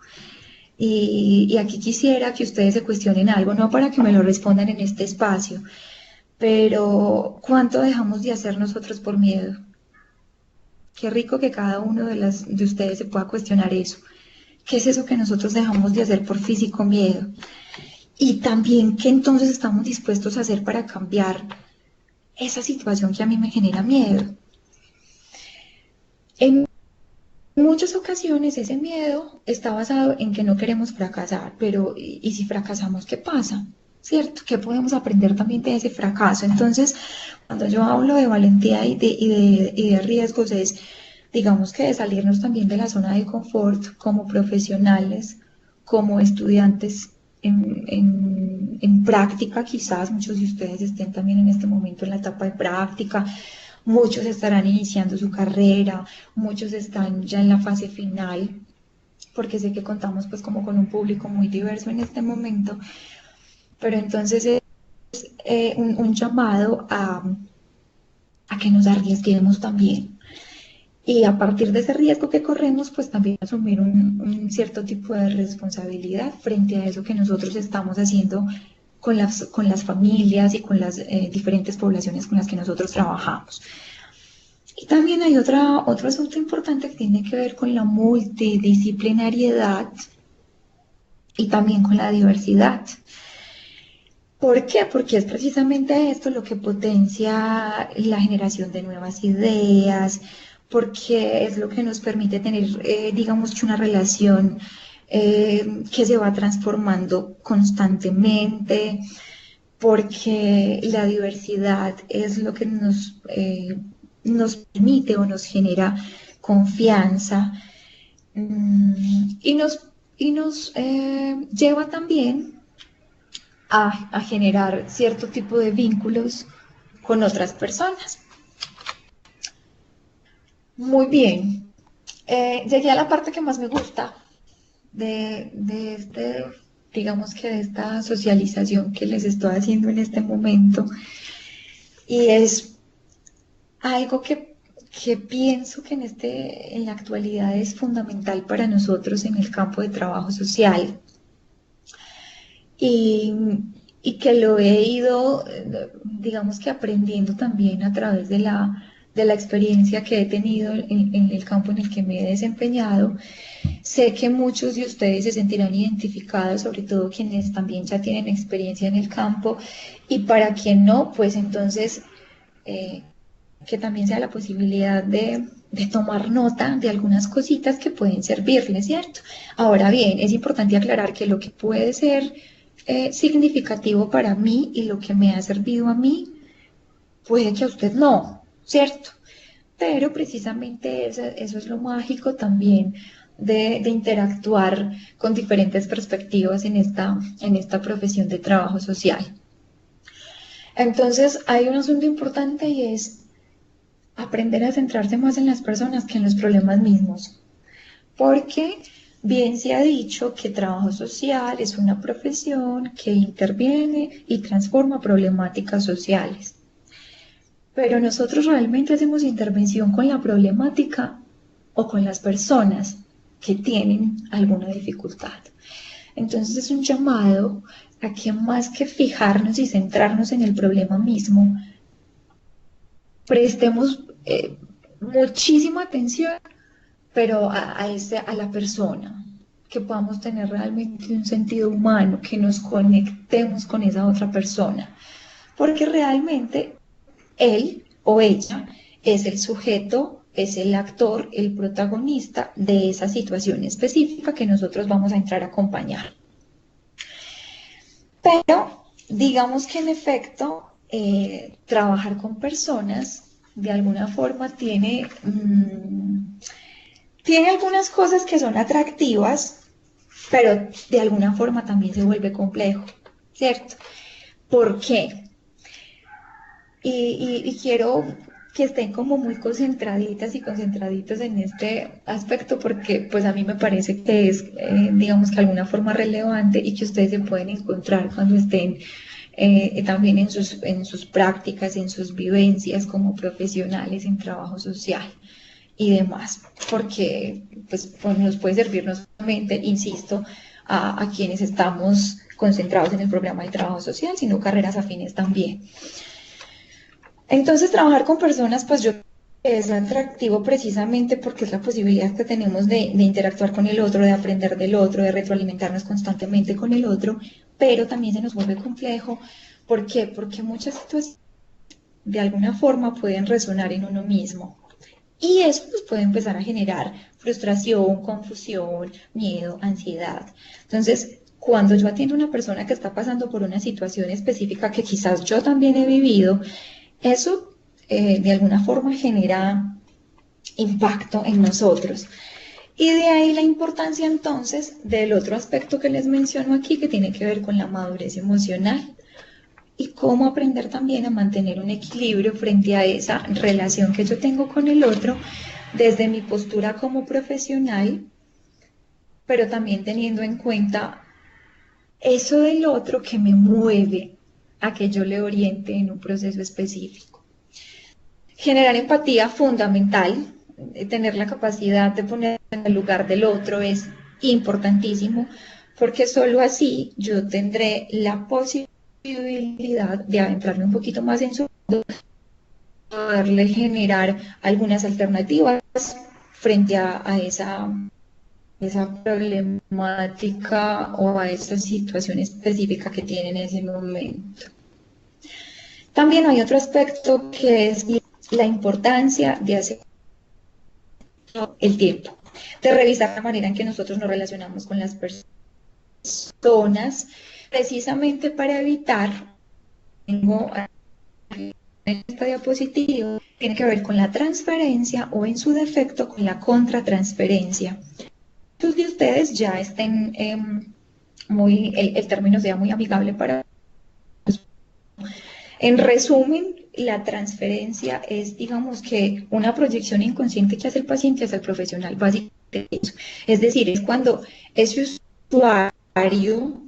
Y aquí quisiera que ustedes se cuestionen algo, no para que me lo respondan en este espacio, pero ¿cuánto dejamos de hacer nosotros por miedo? Qué rico que cada uno de ustedes se pueda cuestionar eso. ¿Qué es eso que nosotros dejamos de hacer por físico miedo? Y también, ¿qué entonces estamos dispuestos a hacer para cambiar esa situación que a mí me genera miedo? En muchas ocasiones ese miedo está basado en que no queremos fracasar, pero ¿y si fracasamos qué pasa? ¿Cierto? ¿Qué podemos aprender también de ese fracaso? Entonces, cuando yo hablo de valentía y de riesgos es, digamos que de salirnos también de la zona de confort como profesionales, como estudiantes en práctica, quizás muchos de ustedes estén también en este momento en la etapa de práctica, muchos estarán iniciando su carrera, muchos están ya en la fase final, porque sé que contamos pues como con un público muy diverso en este momento, pero entonces es un llamado a que nos arriesguemos también. Y a partir de ese riesgo que corremos, pues también asumir un cierto tipo de responsabilidad frente a eso que nosotros estamos haciendo con las familias y con las diferentes poblaciones con las que nosotros trabajamos. Y también hay otro asunto importante que tiene que ver con la multidisciplinariedad y también con la diversidad. ¿Por qué? Porque es precisamente esto lo que potencia la generación de nuevas ideas, porque es lo que nos permite tener, digamos que una relación que se va transformando constantemente, porque la diversidad es lo que nos permite o nos genera confianza y nos lleva también a generar cierto tipo de vínculos con otras personas. Muy bien, llegué a la parte que más me gusta de este, digamos que de esta socialización que les estoy haciendo en este momento, y es algo que pienso que en la actualidad es fundamental para nosotros en el campo de trabajo social. Y, y que lo he ido, digamos que aprendiendo también a través de la experiencia que he tenido en el campo en el que me he desempeñado. Sé que muchos de ustedes se sentirán identificados, sobre todo quienes también ya tienen experiencia en el campo, y para quien no, pues entonces que también sea la posibilidad de tomar nota de algunas cositas que pueden servirles, ¿cierto? Ahora bien, es importante aclarar que lo que puede ser significativo para mí y lo que me ha servido a mí, puede que a usted no, ¿cierto? Pero precisamente eso es lo mágico también de interactuar con diferentes perspectivas en esta profesión de trabajo social. Entonces, hay un asunto importante y es aprender a centrarse más en las personas que en los problemas mismos. Porque bien se ha dicho que trabajo social es una profesión que interviene y transforma problemáticas sociales. Pero nosotros realmente hacemos intervención con la problemática o con las personas que tienen alguna dificultad. Entonces es un llamado a que más que fijarnos y centrarnos en el problema mismo, prestemos muchísima atención, pero a la persona, que podamos tener realmente un sentido humano, que nos conectemos con esa otra persona, porque realmente él o ella es el sujeto, es el actor, el protagonista de esa situación específica que nosotros vamos a entrar a acompañar. Pero digamos que en efecto, trabajar con personas de alguna forma tiene algunas cosas que son atractivas, pero de alguna forma también se vuelve complejo, ¿cierto? ¿Por qué? Y quiero que estén como muy concentraditas y concentraditos en este aspecto porque pues a mí me parece que es, digamos que de alguna forma relevante y que ustedes se pueden encontrar cuando estén también en sus prácticas, en sus vivencias como profesionales en trabajo social y demás, porque pues nos puede servir no solamente, insisto, a quienes estamos concentrados en el programa de trabajo social, sino carreras afines también. Entonces, trabajar con personas, pues yo creo que es atractivo precisamente porque es la posibilidad que tenemos de interactuar con el otro, de aprender del otro, de retroalimentarnos constantemente con el otro, pero también se nos vuelve complejo. ¿Por qué? Porque muchas situaciones de alguna forma pueden resonar en uno mismo. Y eso pues, puede empezar a generar frustración, confusión, miedo, ansiedad. Entonces, cuando yo atiendo a una persona que está pasando por una situación específica que quizás yo también he vivido, eso de alguna forma genera impacto en nosotros. Y de ahí la importancia entonces del otro aspecto que les menciono aquí, que tiene que ver con la madurez emocional y cómo aprender también a mantener un equilibrio frente a esa relación que yo tengo con el otro desde mi postura como profesional, pero también teniendo en cuenta eso del otro que me mueve a que yo le oriente en un proceso específico. Generar empatía fundamental, tener la capacidad de poner en el lugar del otro es importantísimo, porque solo así yo tendré la posibilidad de adentrarme un poquito más en su mundo, poderle generar algunas alternativas frente a esa problemática o a esa situación específica que tiene en ese momento. También hay otro aspecto que es la importancia de hacer el tiempo, de revisar la manera en que nosotros nos relacionamos con las personas, precisamente para evitar, tengo en esta diapositiva, tiene que ver con la transferencia o en su defecto con la contratransferencia. Muchos de ustedes ya estén el término sea muy amigable para. En resumen, la transferencia es, digamos que, una proyección inconsciente que hace el paciente hacia el profesional. Básicamente, eso. Es decir, es cuando ese usuario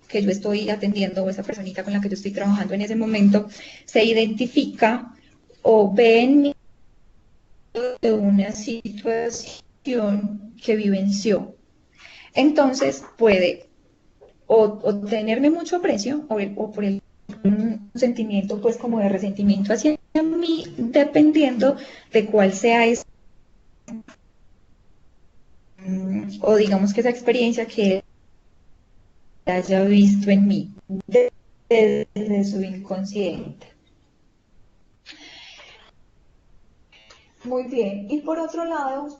que yo estoy atendiendo o esa personita con la que yo estoy trabajando en ese momento se identifica o ve en mí de una situación que vivenció. Entonces puede o tenerme mucho aprecio o por un sentimiento pues como de resentimiento hacia mí, dependiendo de cuál sea esa, o digamos que esa experiencia que haya visto en mí desde su inconsciente. Muy bien, y por otro lado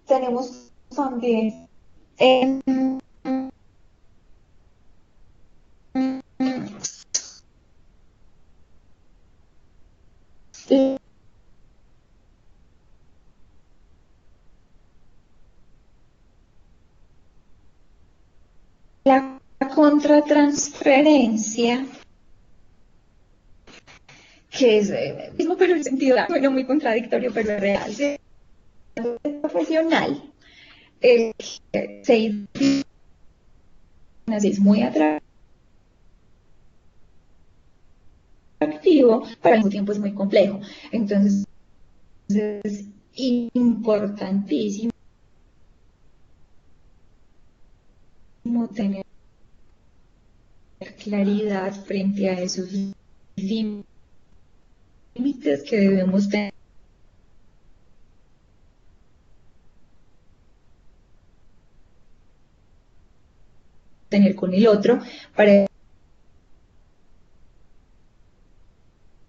tenemos también la contratransferencia, que es mismo pero en sentido, bueno, muy contradictorio, pero es real. ¿Sí? El profesional, el que se es muy atractivo, pero al mismo tiempo es muy complejo. Entonces, es importantísimo tener claridad frente a esos límites que debemos tener con el otro para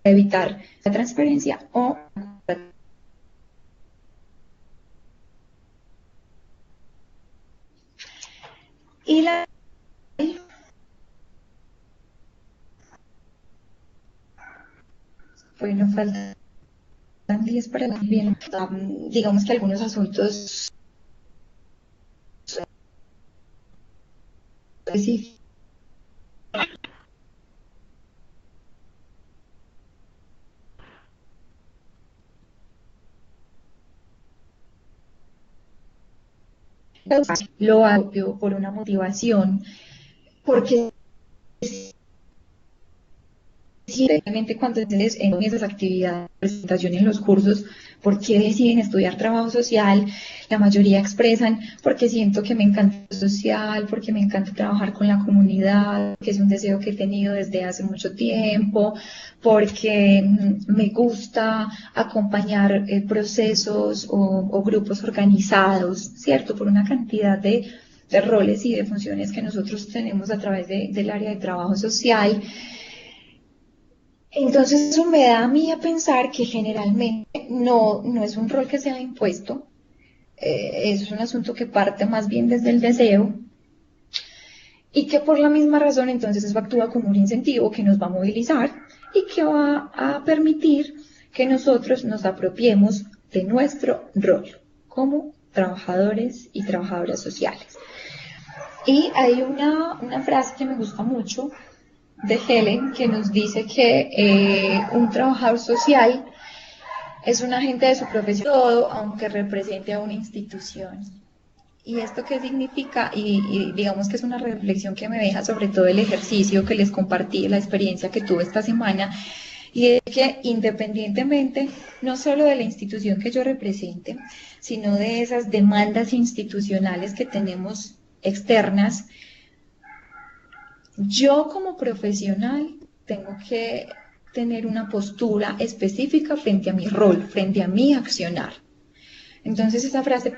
evitar la transferencia o y la bueno, faltan 10 para la bien. Digamos que algunos asuntos específicos lo hago por una motivación, porque simplemente cuando ustedes en esas actividades, presentaciones en los cursos, ¿por qué deciden estudiar trabajo social? La mayoría expresan porque siento que me encanta lo social, porque me encanta trabajar con la comunidad, que es un deseo que he tenido desde hace mucho tiempo, porque me gusta acompañar procesos o grupos organizados, ¿cierto? Por una cantidad de roles y de funciones que nosotros tenemos a través del área de trabajo social. Entonces eso me da a mí a pensar que generalmente no es un rol que sea impuesto, es un asunto que parte más bien desde el deseo y que por la misma razón entonces eso actúa como un incentivo que nos va a movilizar y que va a permitir que nosotros nos apropiemos de nuestro rol como trabajadores y trabajadoras sociales. Y hay una frase que me gusta mucho de Helen, que nos dice que un trabajador social es un agente de su profesión, todo, aunque represente a una institución. ¿Y esto qué significa? Y digamos que es una reflexión que me deja sobre todo el ejercicio que les compartí, la experiencia que tuve esta semana, y es que independientemente no solo de la institución que yo represente, sino de esas demandas institucionales que tenemos externas, yo como profesional tengo que tener una postura específica frente a mi rol, frente a mi accionar. Entonces esa frase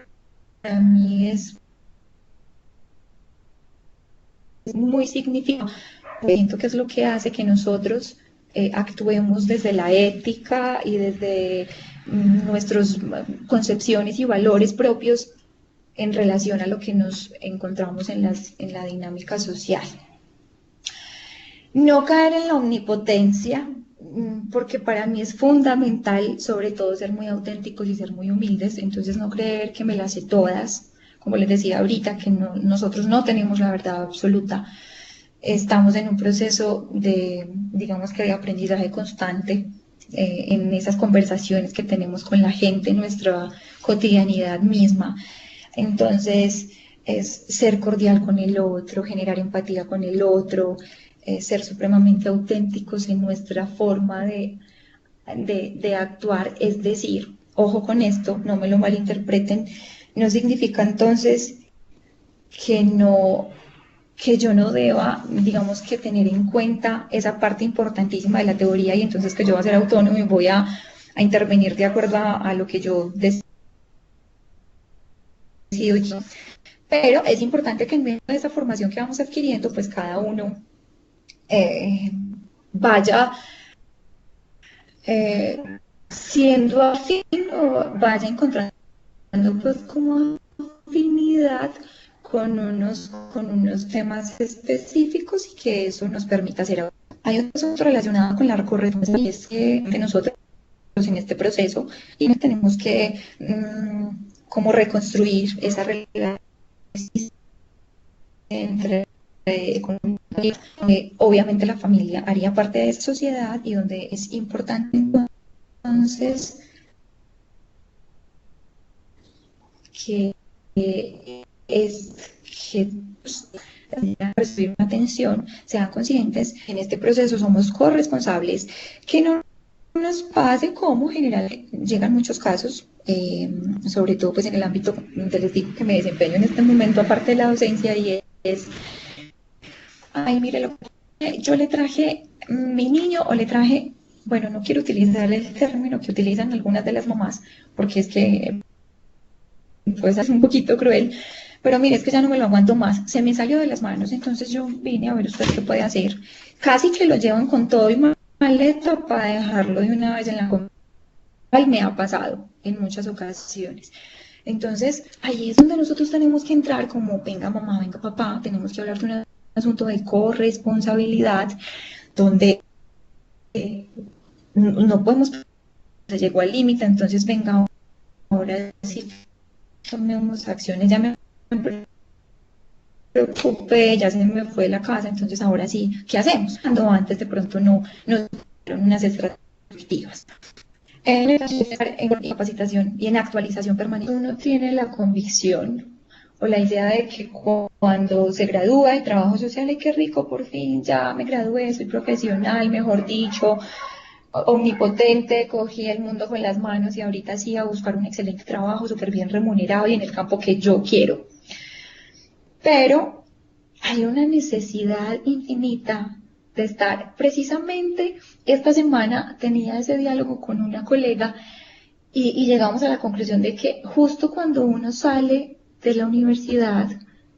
para mí es muy significativa. Siento que es lo que hace que nosotros actuemos desde la ética y desde nuestras concepciones y valores propios en relación a lo que nos encontramos en la dinámica social. No caer en la omnipotencia, porque para mí es fundamental, sobre todo, ser muy auténticos y ser muy humildes, entonces no creer que me las sé todas, como les decía ahorita, que nosotros no tenemos la verdad absoluta, estamos en un proceso de, digamos que de aprendizaje constante, en esas conversaciones que tenemos con la gente en nuestra cotidianidad misma. Entonces, es ser cordial con el otro, generar empatía con el otro, ser supremamente auténticos en nuestra forma de actuar, es decir, ojo con esto, no me lo malinterpreten, no significa entonces que yo no deba, digamos, que tener en cuenta esa parte importantísima de la teoría y entonces que yo voy a ser autónomo y voy a intervenir de acuerdo a lo que yo decido. Pero es importante que en medio de esa formación que vamos adquiriendo, pues cada uno vaya siendo afín o vaya encontrando pues como afinidad con unos temas específicos y que eso nos permita hacer. Hay otro asunto relacionado con la corresponsabilidad y es que nosotros en este proceso y tenemos que como reconstruir esa relación entre obviamente la familia haría parte de esa sociedad y donde es importante entonces que recibir una atención, sean conscientes, en este proceso somos corresponsables, que no nos pase como general llegan muchos casos, sobre todo pues en el ámbito donde les digo que me desempeño en este momento, aparte de la docencia, y es, ay, mire, yo le traje mi niño o le traje, bueno, no quiero utilizar el término que utilizan algunas de las mamás, porque es que pues es un poquito cruel, pero mire, es que ya no me lo aguanto más, se me salió de las manos, entonces yo vine a ver usted qué puede hacer. Casi que lo llevan con todo y maleta para dejarlo de una vez en la comida. Me ha pasado en muchas ocasiones. Entonces, ahí es donde nosotros tenemos que entrar como, venga mamá, venga papá, tenemos que hablar de un asunto de corresponsabilidad, donde no podemos, se llegó al límite, entonces venga, ahora sí tomemos acciones, ya me preocupé, ya se me fue la casa, entonces ahora sí, ¿qué hacemos? Cuando antes de pronto no dieron unas estrategias. En capacitación y en actualización permanente, uno tiene la convicción o la idea de que cuando se gradúa de trabajo social, ¡ay, qué rico, por fin ya me gradué, soy profesional, mejor dicho, omnipotente, cogí el mundo con las manos y ahorita sí a buscar un excelente trabajo, súper bien remunerado y en el campo que yo quiero. Pero hay una necesidad infinita de estar. Precisamente esta semana tenía ese diálogo con una colega y llegamos a la conclusión de que justo cuando uno sale de la universidad,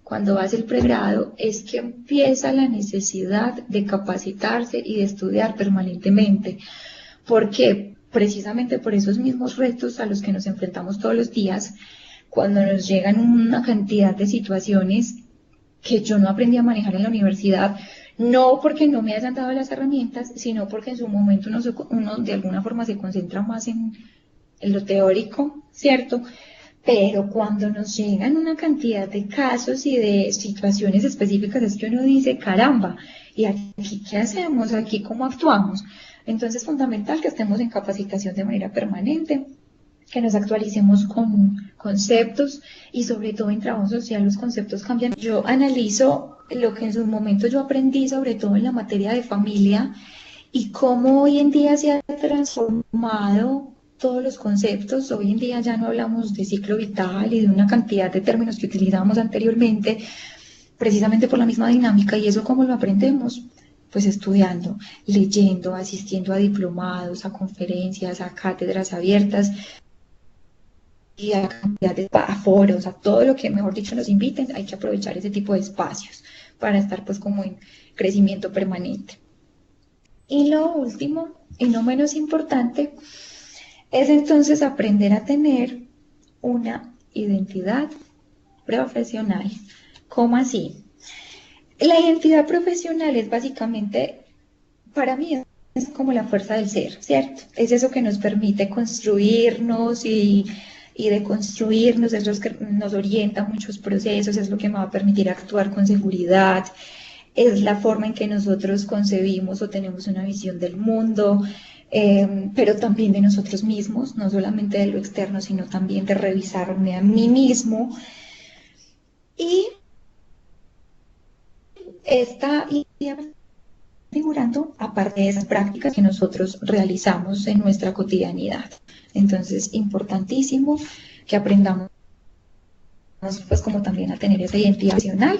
cuando hace el pregrado, es que empieza la necesidad de capacitarse y de estudiar permanentemente. ¿Por qué? Precisamente por esos mismos retos a los que nos enfrentamos todos los días, cuando nos llegan una cantidad de situaciones que yo no aprendí a manejar en la universidad, no porque no me hayan dado las herramientas, sino porque en su momento uno de alguna forma se concentra más en lo teórico, ¿cierto? Pero cuando nos llegan una cantidad de casos y de situaciones específicas es que uno dice, caramba, ¿y aquí qué hacemos? ¿Aquí cómo actuamos? Entonces es fundamental que estemos en capacitación de manera permanente, que nos actualicemos con conceptos y sobre todo en trabajo social los conceptos cambian. Yo analizo lo que en su momento yo aprendí, sobre todo en la materia de familia, y cómo hoy en día se ha transformado todos los conceptos. Hoy en día ya no hablamos de ciclo vital y de una cantidad de términos que utilizábamos anteriormente, precisamente por la misma dinámica. ¿Y eso cómo lo aprendemos? Pues estudiando, leyendo, asistiendo a diplomados, a conferencias, a cátedras abiertas, y a cantidades, a foros, a todo lo que, mejor dicho, nos inviten. Hay que aprovechar ese tipo de espacios para estar pues como en crecimiento permanente. Y lo último, y no menos importante, es entonces aprender a tener una identidad profesional. ¿Cómo así? La identidad profesional es básicamente, para mí, es como la fuerza del ser, ¿cierto? Es eso que nos permite construirnos y deconstruirnos, es lo que nos orienta a muchos procesos, es lo que me va a permitir actuar con seguridad, es la forma en que nosotros concebimos o tenemos una visión del mundo, pero también de nosotros mismos, no solamente de lo externo, sino también de revisarme a mí mismo. Y esta idea figurando aparte de esas prácticas que nosotros realizamos en nuestra cotidianidad. Entonces, importantísimo que aprendamos pues como también a tener esa identidad nacional.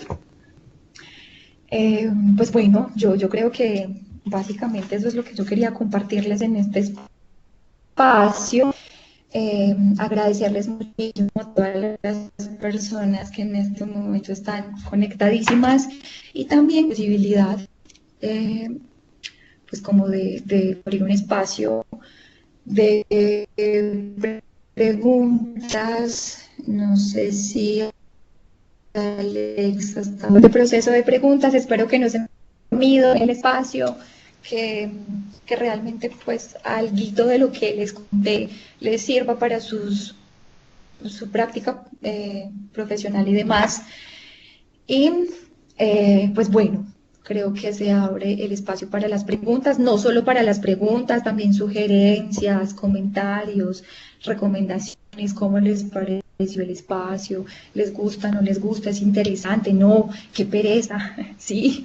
Pues bueno, yo creo que básicamente eso es lo que yo quería compartirles en este espacio. Agradecerles muchísimo a todas las personas que en este momento están conectadísimas y también posibilidad pues como de abrir un espacio de preguntas. No sé si Alexa está en el proceso de preguntas, espero que no se me dormido en el espacio, que realmente pues alguito de lo que les conté les sirva para su práctica profesional y demás. Y pues bueno, creo que se abre el espacio para las preguntas, no solo para las preguntas, también sugerencias, comentarios, recomendaciones, cómo les pareció el espacio, les gusta, no les gusta, es interesante, no, qué pereza, sí.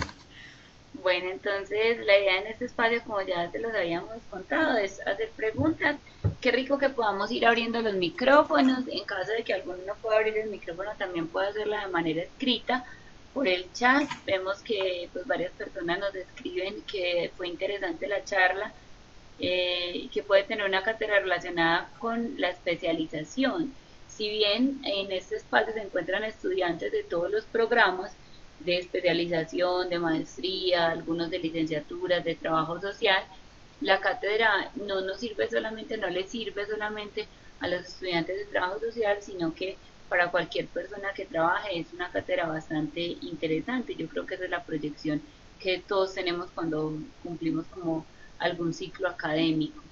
Bueno, entonces la idea en este espacio, como ya te los habíamos contado, es hacer preguntas. Qué rico que podamos ir abriendo los micrófonos. En caso de que alguno no pueda abrir el micrófono, también puede hacerlo de manera escrita por el chat. Vemos que pues varias personas nos escriben que fue interesante la charla, que puede tener una cátedra relacionada con la especialización. Si bien en este espacio se encuentran estudiantes de todos los programas de especialización, de maestría, algunos de licenciaturas, de trabajo social, la cátedra no nos sirve solamente, no le sirve solamente a los estudiantes de trabajo social, sino que para cualquier persona que trabaje es una cátedra bastante interesante. Yo creo que esa es la proyección que todos tenemos cuando cumplimos como algún ciclo académico.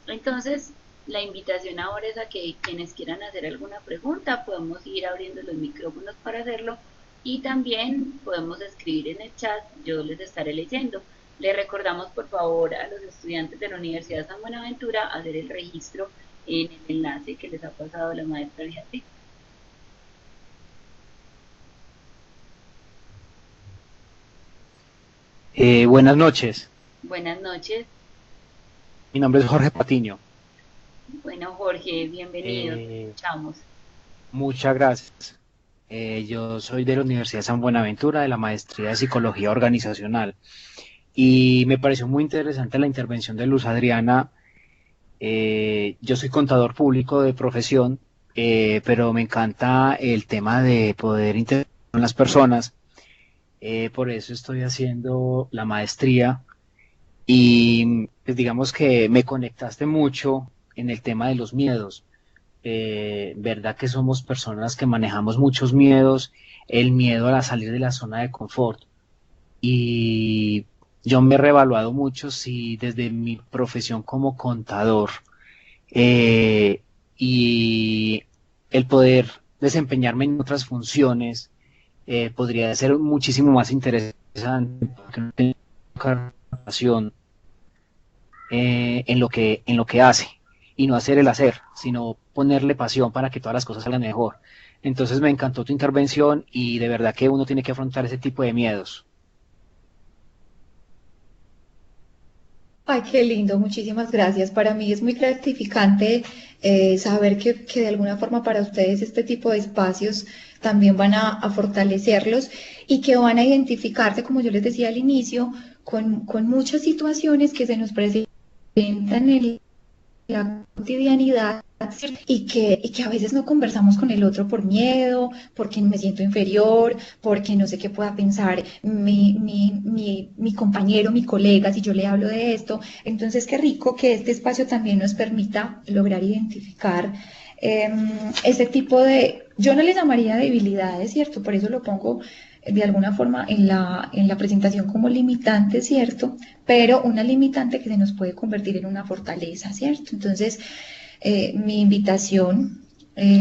Entonces, la invitación ahora es a que quienes quieran hacer alguna pregunta, podemos ir abriendo los micrófonos para hacerlo y también podemos escribir en el chat, yo les estaré leyendo. Les recordamos por favor a los estudiantes de la Universidad de San Buenaventura hacer el registro en el enlace que les ha pasado la maestra Beatriz. Buenas noches. Buenas noches. Mi nombre es Jorge Patiño. Bueno, Jorge, bienvenido. Escuchamos. Muchas gracias. Yo soy de la Universidad de San Buenaventura, de la maestría de Psicología Organizacional. Y me pareció muy interesante la intervención de Luz Adriana. Yo soy contador público de profesión, pero me encanta el tema de poder interactuar con las personas. Por eso estoy haciendo la maestría y pues, digamos que me conectaste mucho en el tema de los miedos. Verdad que somos personas que manejamos muchos miedos, el miedo a salir de la zona de confort. Y yo me he reevaluado mucho si desde mi profesión como contador y el poder desempeñarme en otras funciones podría ser muchísimo más interesante porque no tengo relación en lo que hace y no hacer el hacer, sino ponerle pasión para que todas las cosas salgan mejor. Entonces me encantó tu intervención y de verdad que uno tiene que afrontar ese tipo de miedos. Ay, qué lindo, muchísimas gracias. Para mí es muy gratificante saber que de alguna forma para ustedes este tipo de espacios también van a fortalecerlos y que van a identificarse, como yo les decía al inicio, con muchas situaciones que se nos presentan en la cotidianidad y que a veces no conversamos con el otro por miedo, porque me siento inferior, porque no sé qué pueda pensar mi compañero, mi colega, si yo le hablo de esto. Entonces, qué rico que este espacio también nos permita lograr identificar ese tipo de, yo no le llamaría debilidades, ¿cierto? Por eso lo pongo de alguna forma en la presentación como limitante, ¿cierto? Pero una limitante que se nos puede convertir en una fortaleza, ¿cierto? Entonces, mi invitación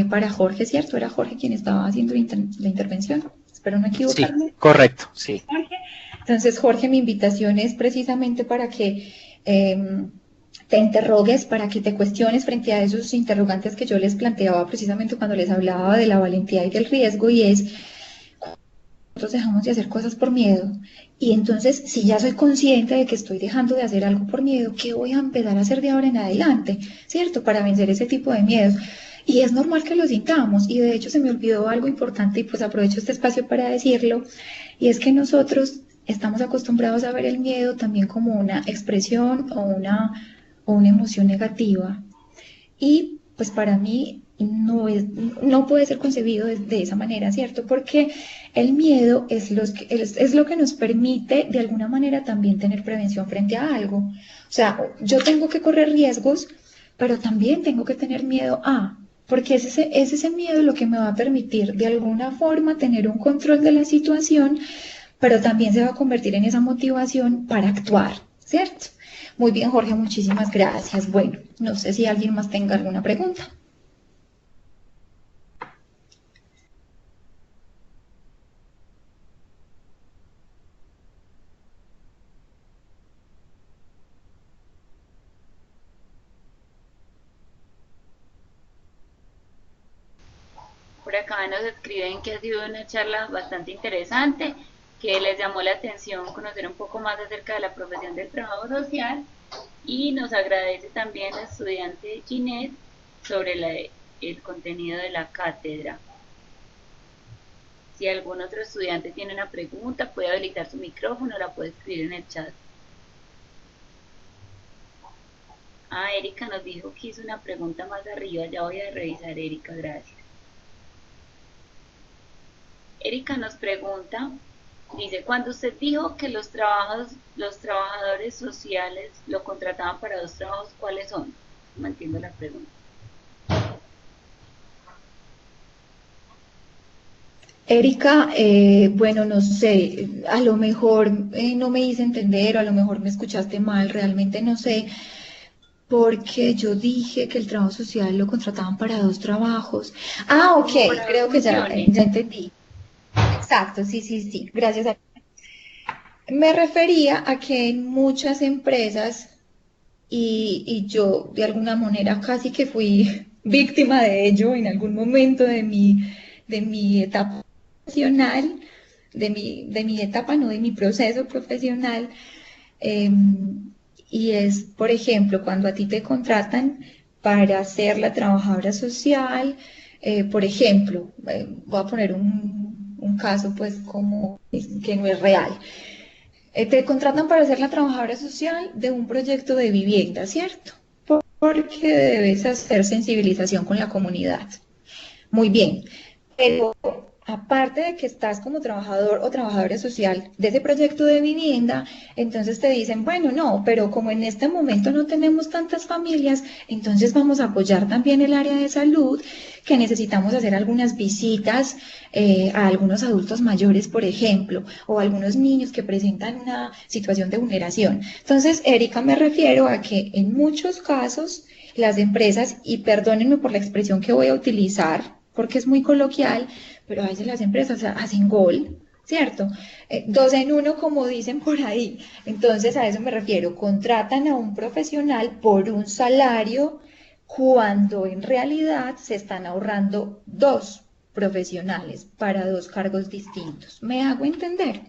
para Jorge, ¿cierto? Era Jorge quien estaba haciendo la intervención, espero no equivocarme. Sí, correcto, sí. Jorge. Entonces, Jorge, mi invitación es precisamente para que te interrogues, para que te cuestiones frente a esos interrogantes que yo les planteaba precisamente cuando les hablaba de la valentía y del riesgo, y es, nosotros dejamos de hacer cosas por miedo. Y entonces, si ya soy consciente de que estoy dejando de hacer algo por miedo, ¿qué voy a empezar a hacer de ahora en adelante? ¿Cierto? Para vencer ese tipo de miedos. Y es normal que lo sintamos. Y de hecho se me olvidó algo importante y pues aprovecho este espacio para decirlo. Y es que nosotros estamos acostumbrados a ver el miedo también como una expresión o una emoción negativa. Y pues para mí no puede ser concebido de esa manera, ¿cierto? Porque el miedo es lo que nos permite de alguna manera también tener prevención frente a algo. O sea, yo tengo que correr riesgos, pero también tengo que tener miedo porque es ese miedo lo que me va a permitir de alguna forma tener un control de la situación, pero también se va a convertir en esa motivación para actuar, ¿cierto? Muy bien, Jorge, muchísimas gracias. Bueno, no sé si alguien más tenga alguna pregunta. Por acá nos escriben que ha sido una charla bastante interesante, que les llamó la atención conocer un poco más acerca de la profesión del trabajo social, y nos agradece también la estudiante Ginette sobre el contenido de la cátedra. Si algún otro estudiante tiene una pregunta, puede habilitar su micrófono, la puede escribir en el chat. Erika nos dijo que hizo una pregunta más arriba, ya voy a revisar, Erika, gracias. Erika nos pregunta, dice, cuando usted dijo que los trabajadores sociales lo contrataban para 2 trabajos, ¿cuáles son? No entiendo la pregunta. Erika, bueno, no sé, a lo mejor no me hice entender, o a lo mejor me escuchaste mal, realmente no sé, porque yo dije que el trabajo social lo contrataban para 2 trabajos. Ok, creo que ya entendí. Exacto, sí, gracias. Me refería a que en muchas empresas, y yo de alguna manera casi que fui víctima de ello en algún momento de mi etapa profesional, de mi etapa, no de mi proceso profesional, eh, y es, por ejemplo, cuando a ti te contratan para ser la trabajadora social, por ejemplo, voy a poner un caso pues como que no es real. Te contratan para ser la trabajadora social de un proyecto de vivienda, ¿cierto? Porque debes hacer sensibilización con la comunidad. Muy bien, pero aparte de que estás como trabajador o trabajadora social de ese proyecto de vivienda, entonces te dicen, bueno, no, pero como en este momento no tenemos tantas familias, entonces vamos a apoyar también el área de salud, que necesitamos hacer algunas visitas a algunos adultos mayores, por ejemplo, o a algunos niños que presentan una situación de vulneración. Entonces, Erika, me refiero a que en muchos casos las empresas, y perdónenme por la expresión que voy a utilizar, porque es muy coloquial, pero a veces las empresas hacen gol, ¿cierto? 2 en 1, como dicen por ahí. Entonces, a eso me refiero, contratan a un profesional por un salario cuando en realidad se están ahorrando 2 profesionales para 2 cargos distintos. ¿Me hago entender?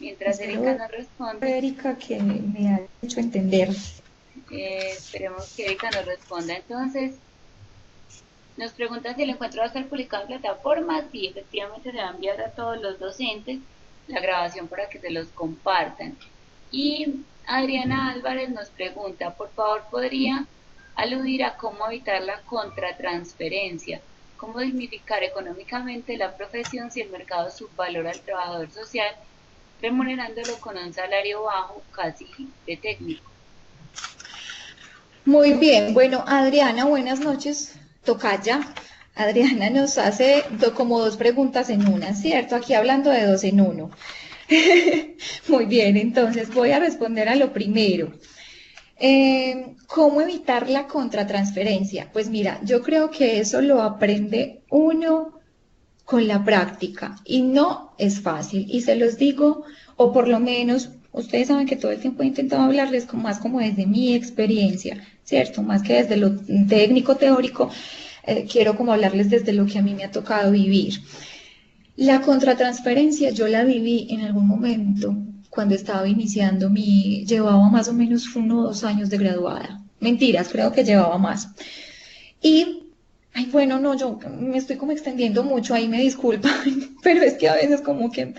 Mientras Erika nos responde. Erika, que me ha hecho entender. Esperemos que Erika nos responda. Entonces, nos pregunta si el encuentro va a estar publicado en plataformas. Sí, efectivamente se va a enviar a todos los docentes la grabación para que se los compartan. Y Adriana Álvarez nos pregunta, por favor, ¿podría aludir a cómo evitar la contratransferencia? ¿Cómo dignificar económicamente la profesión si el mercado subvalora al trabajador social, remunerándolo con un salario bajo, casi de técnico? Muy bien, bueno, Adriana, buenas noches, tocaya. Adriana nos hace como 2 preguntas en una, ¿cierto? Aquí hablando de 2 en 1. Muy bien, entonces voy a responder a lo primero. ¿Cómo evitar la contratransferencia? Pues mira, yo creo que eso lo aprende uno con la práctica y no es fácil y se los digo, o por lo menos ustedes saben que todo el tiempo he intentado hablarles más como desde mi experiencia, ¿cierto? Más que desde lo técnico, teórico, quiero como hablarles desde lo que a mí me ha tocado vivir. La contratransferencia yo la viví en algún momento cuando estaba iniciando llevaba más o menos 1 o 2 años de graduada. Mentiras, creo que llevaba más. Y, ay, bueno, no, yo me estoy como extendiendo mucho, ahí me disculpan, pero es que a veces como que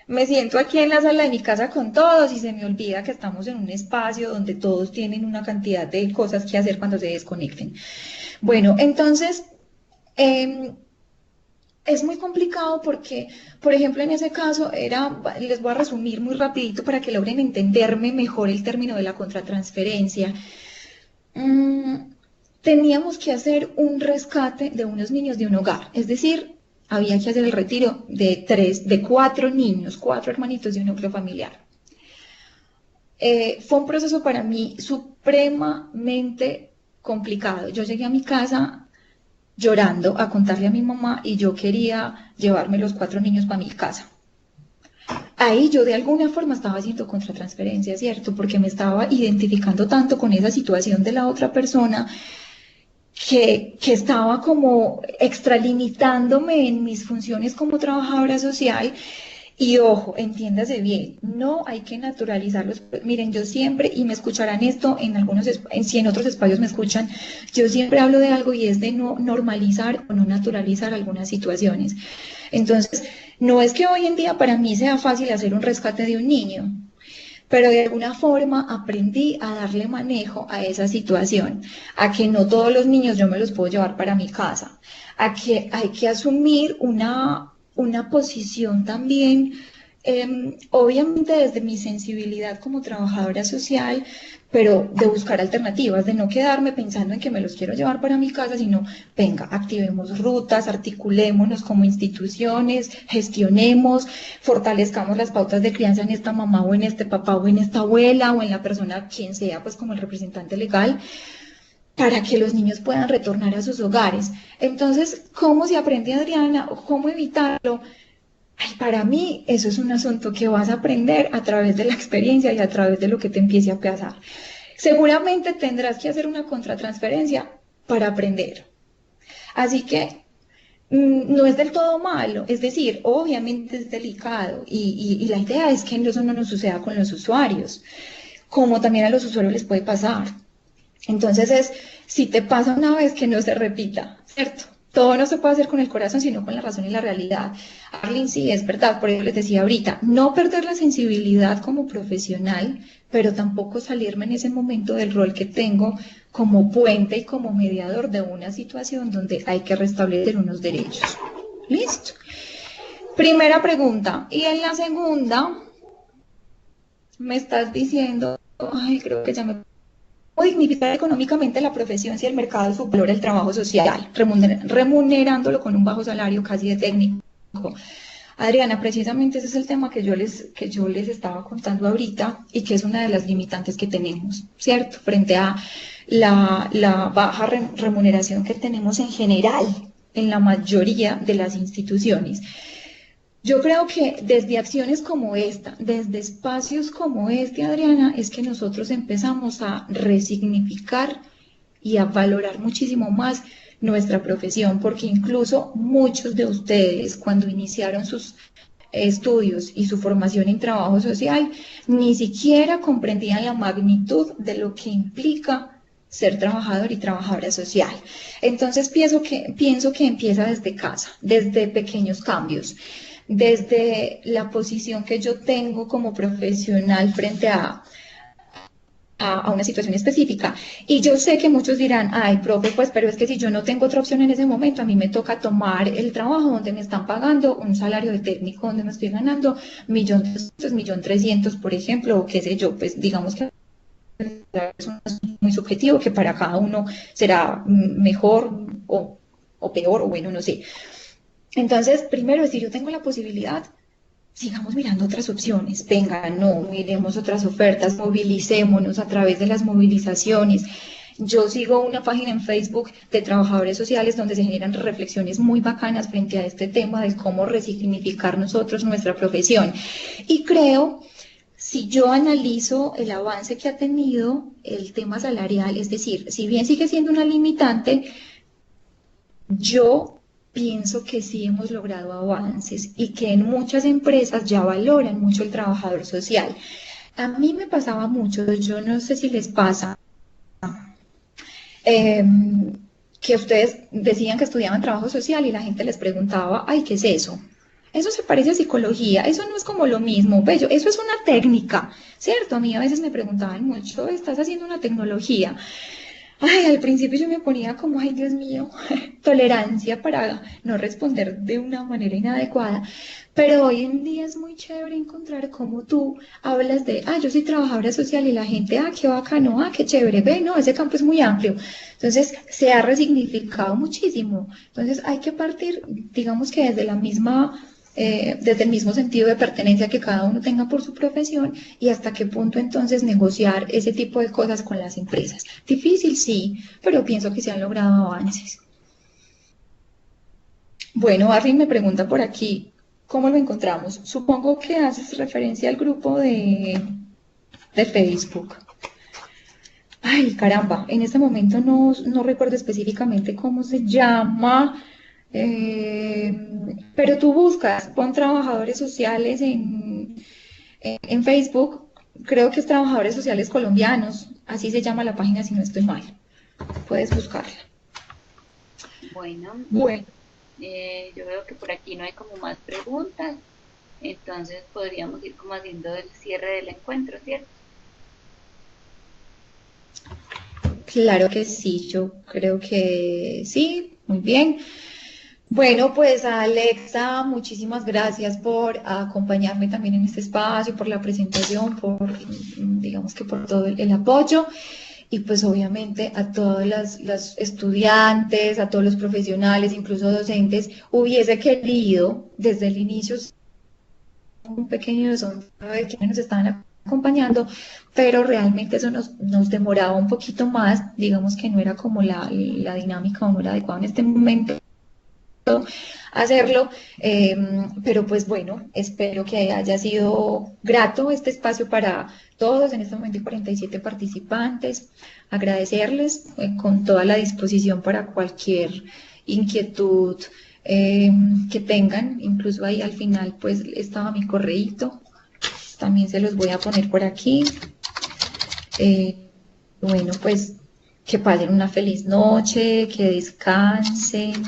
me siento aquí en la sala de mi casa con todos y se me olvida que estamos en un espacio donde todos tienen una cantidad de cosas que hacer cuando se desconecten. Bueno, entonces, es muy complicado porque, por ejemplo, en ese caso les voy a resumir muy rapidito para que logren entenderme mejor el término de la contratransferencia. Teníamos que hacer un rescate de unos niños de un hogar, es decir, había que hacer el retiro de 4 niños, 4 hermanitos de un núcleo familiar. Fue un proceso para mí supremamente complicado. Yo llegué a mi casa llorando a contarle a mi mamá y yo quería llevarme los 4 niños para mi casa. Ahí yo de alguna forma estaba haciendo contratransferencia, ¿cierto? Porque me estaba identificando tanto con esa situación de la otra persona que estaba como extralimitándome en mis funciones como trabajadora social. Y ojo, entiéndase bien, no hay que naturalizarlos. Miren, yo siempre, y me escucharán esto si en otros espacios me escuchan, yo siempre hablo de algo y es de no normalizar o no naturalizar algunas situaciones. Entonces, no es que hoy en día para mí sea fácil hacer un rescate de un niño, pero de alguna forma aprendí a darle manejo a esa situación, a que no todos los niños yo me los puedo llevar para mi casa, a que hay que asumir una posición también, obviamente desde mi sensibilidad como trabajadora social, pero de buscar alternativas, de no quedarme pensando en que me los quiero llevar para mi casa, sino, venga, activemos rutas, articulémonos como instituciones, gestionemos, fortalezcamos las pautas de crianza en esta mamá o en este papá o en esta abuela o en la persona, quien sea, pues como el representante legal, para que los niños puedan retornar a sus hogares. Entonces, ¿cómo se aprende, Adriana? ¿Cómo evitarlo? Ay, para mí eso es un asunto que vas a aprender a través de la experiencia y a través de lo que te empiece a pasar. Seguramente tendrás que hacer una contratransferencia para aprender. Así que no es del todo malo, es decir, obviamente es delicado y la idea es que eso no nos suceda con los usuarios, como también a los usuarios les puede pasar. Entonces si te pasa una vez, que no se repita, ¿cierto? Todo no se puede hacer con el corazón, sino con la razón y la realidad. Arlene, sí, es verdad, por eso les decía ahorita, no perder la sensibilidad como profesional, pero tampoco salirme en ese momento del rol que tengo como puente y como mediador de una situación donde hay que restablecer unos derechos. ¿Listo? Primera pregunta. Y en la segunda, me estás diciendo, ay, creo que ya me... ¿Cómo dignificar económicamente la profesión si el mercado subvalora el trabajo social, remunerándolo con un bajo salario casi de técnico? Adriana, precisamente ese es el tema que yo les estaba contando ahorita y que es una de las limitantes que tenemos, ¿cierto? Frente a la baja remuneración que tenemos en general en la mayoría de las instituciones. Yo creo que desde acciones como esta, desde espacios como este, Adriana, es que nosotros empezamos a resignificar y a valorar muchísimo más nuestra profesión, porque incluso muchos de ustedes, cuando iniciaron sus estudios y su formación en trabajo social, ni siquiera comprendían la magnitud de lo que implica ser trabajador y trabajadora social. Entonces pienso que empieza desde casa, desde pequeños cambios, desde la posición que yo tengo como profesional frente a una situación específica. Y yo sé que muchos dirán, ay, profe, pues, pero es que si yo no tengo otra opción en ese momento, a mí me toca tomar el trabajo donde me están pagando un salario de técnico, donde me estoy ganando 1.200.000, 1.300.000, por ejemplo, o qué sé yo, pues digamos que es muy subjetivo, que para cada uno será mejor o peor, o bueno, no sé. Entonces, primero, si yo tengo la posibilidad, sigamos mirando otras opciones, venga, no, miremos otras ofertas, movilicémonos a través de las movilizaciones. Yo sigo una página en Facebook de trabajadores sociales donde se generan reflexiones muy bacanas frente a este tema de cómo resignificar nosotros nuestra profesión. Y creo, si yo analizo el avance que ha tenido el tema salarial, es decir, si bien sigue siendo una limitante, yo pienso que sí hemos logrado avances y que en muchas empresas ya valoran mucho el trabajador social. A mí me pasaba mucho, yo no sé si les pasa, que ustedes decían que estudiaban trabajo social y la gente les preguntaba, ay, ¿qué es eso? Eso se parece a psicología, eso no es como lo mismo, bello, eso es una técnica, ¿cierto? A mí a veces me preguntaban mucho, ¿estás haciendo una tecnología? Ay, al principio yo me ponía como, ay, Dios mío, tolerancia para no responder de una manera inadecuada, pero hoy en día es muy chévere encontrar cómo tú hablas de, ah, yo soy trabajadora social y la gente, ah, qué bacano, ah, qué chévere, ve, no, ese campo es muy amplio. Entonces, se ha resignificado muchísimo. Entonces, hay que partir, digamos que desde la misma desde el mismo sentido de pertenencia que cada uno tenga por su profesión y hasta qué punto entonces negociar ese tipo de cosas con las empresas. Difícil, sí, pero pienso que se han logrado avances. Bueno, Arvin me pregunta por aquí, ¿cómo lo encontramos? Supongo que haces referencia al grupo de Facebook. Ay, caramba, en este momento no recuerdo específicamente cómo se llama. Pero tú buscas, pon trabajadores sociales en Facebook, creo que es trabajadores sociales colombianos, así se llama la página si no estoy mal, puedes buscarla. Bueno, Bueno, yo veo que por aquí no hay como más preguntas, entonces podríamos ir como haciendo el cierre del encuentro, ¿cierto? claro que sí, yo creo que sí, muy bien. Bueno, pues Alexa, muchísimas gracias por acompañarme también en este espacio, por la presentación, digamos que por todo el apoyo y pues obviamente a todas las estudiantes, a todos los profesionales, incluso docentes, hubiese querido desde el inicio un pequeño sondeo de quienes nos estaban acompañando, pero realmente eso nos demoraba un poquito más, digamos que no era como la dinámica o no era adecuada en este momento hacerlo, pero pues bueno, espero que haya sido grato este espacio para todos, en este momento hay 47 participantes, agradecerles con toda la disposición para cualquier inquietud que tengan, incluso ahí al final pues estaba mi correíto, también se los voy a poner por aquí. Bueno, pues que pasen una feliz noche, que descansen,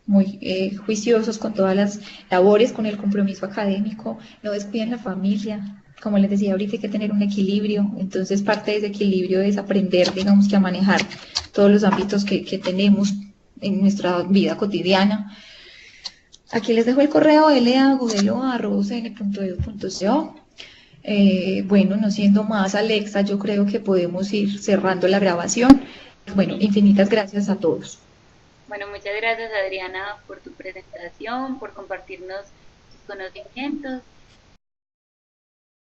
muy juiciosos con todas las labores, con el compromiso académico, no descuiden la familia. Como les decía ahorita, hay que tener un equilibrio, entonces parte de ese equilibrio es aprender, digamos que a manejar todos los ámbitos que tenemos en nuestra vida cotidiana. Aquí les dejo el correo la.agudelo@cn.edu.co. Bueno, no siendo más, Alexa, yo creo que podemos ir cerrando la grabación. Bueno, infinitas gracias a todos. Bueno, muchas gracias Adriana por tu presentación, por compartirnos tus conocimientos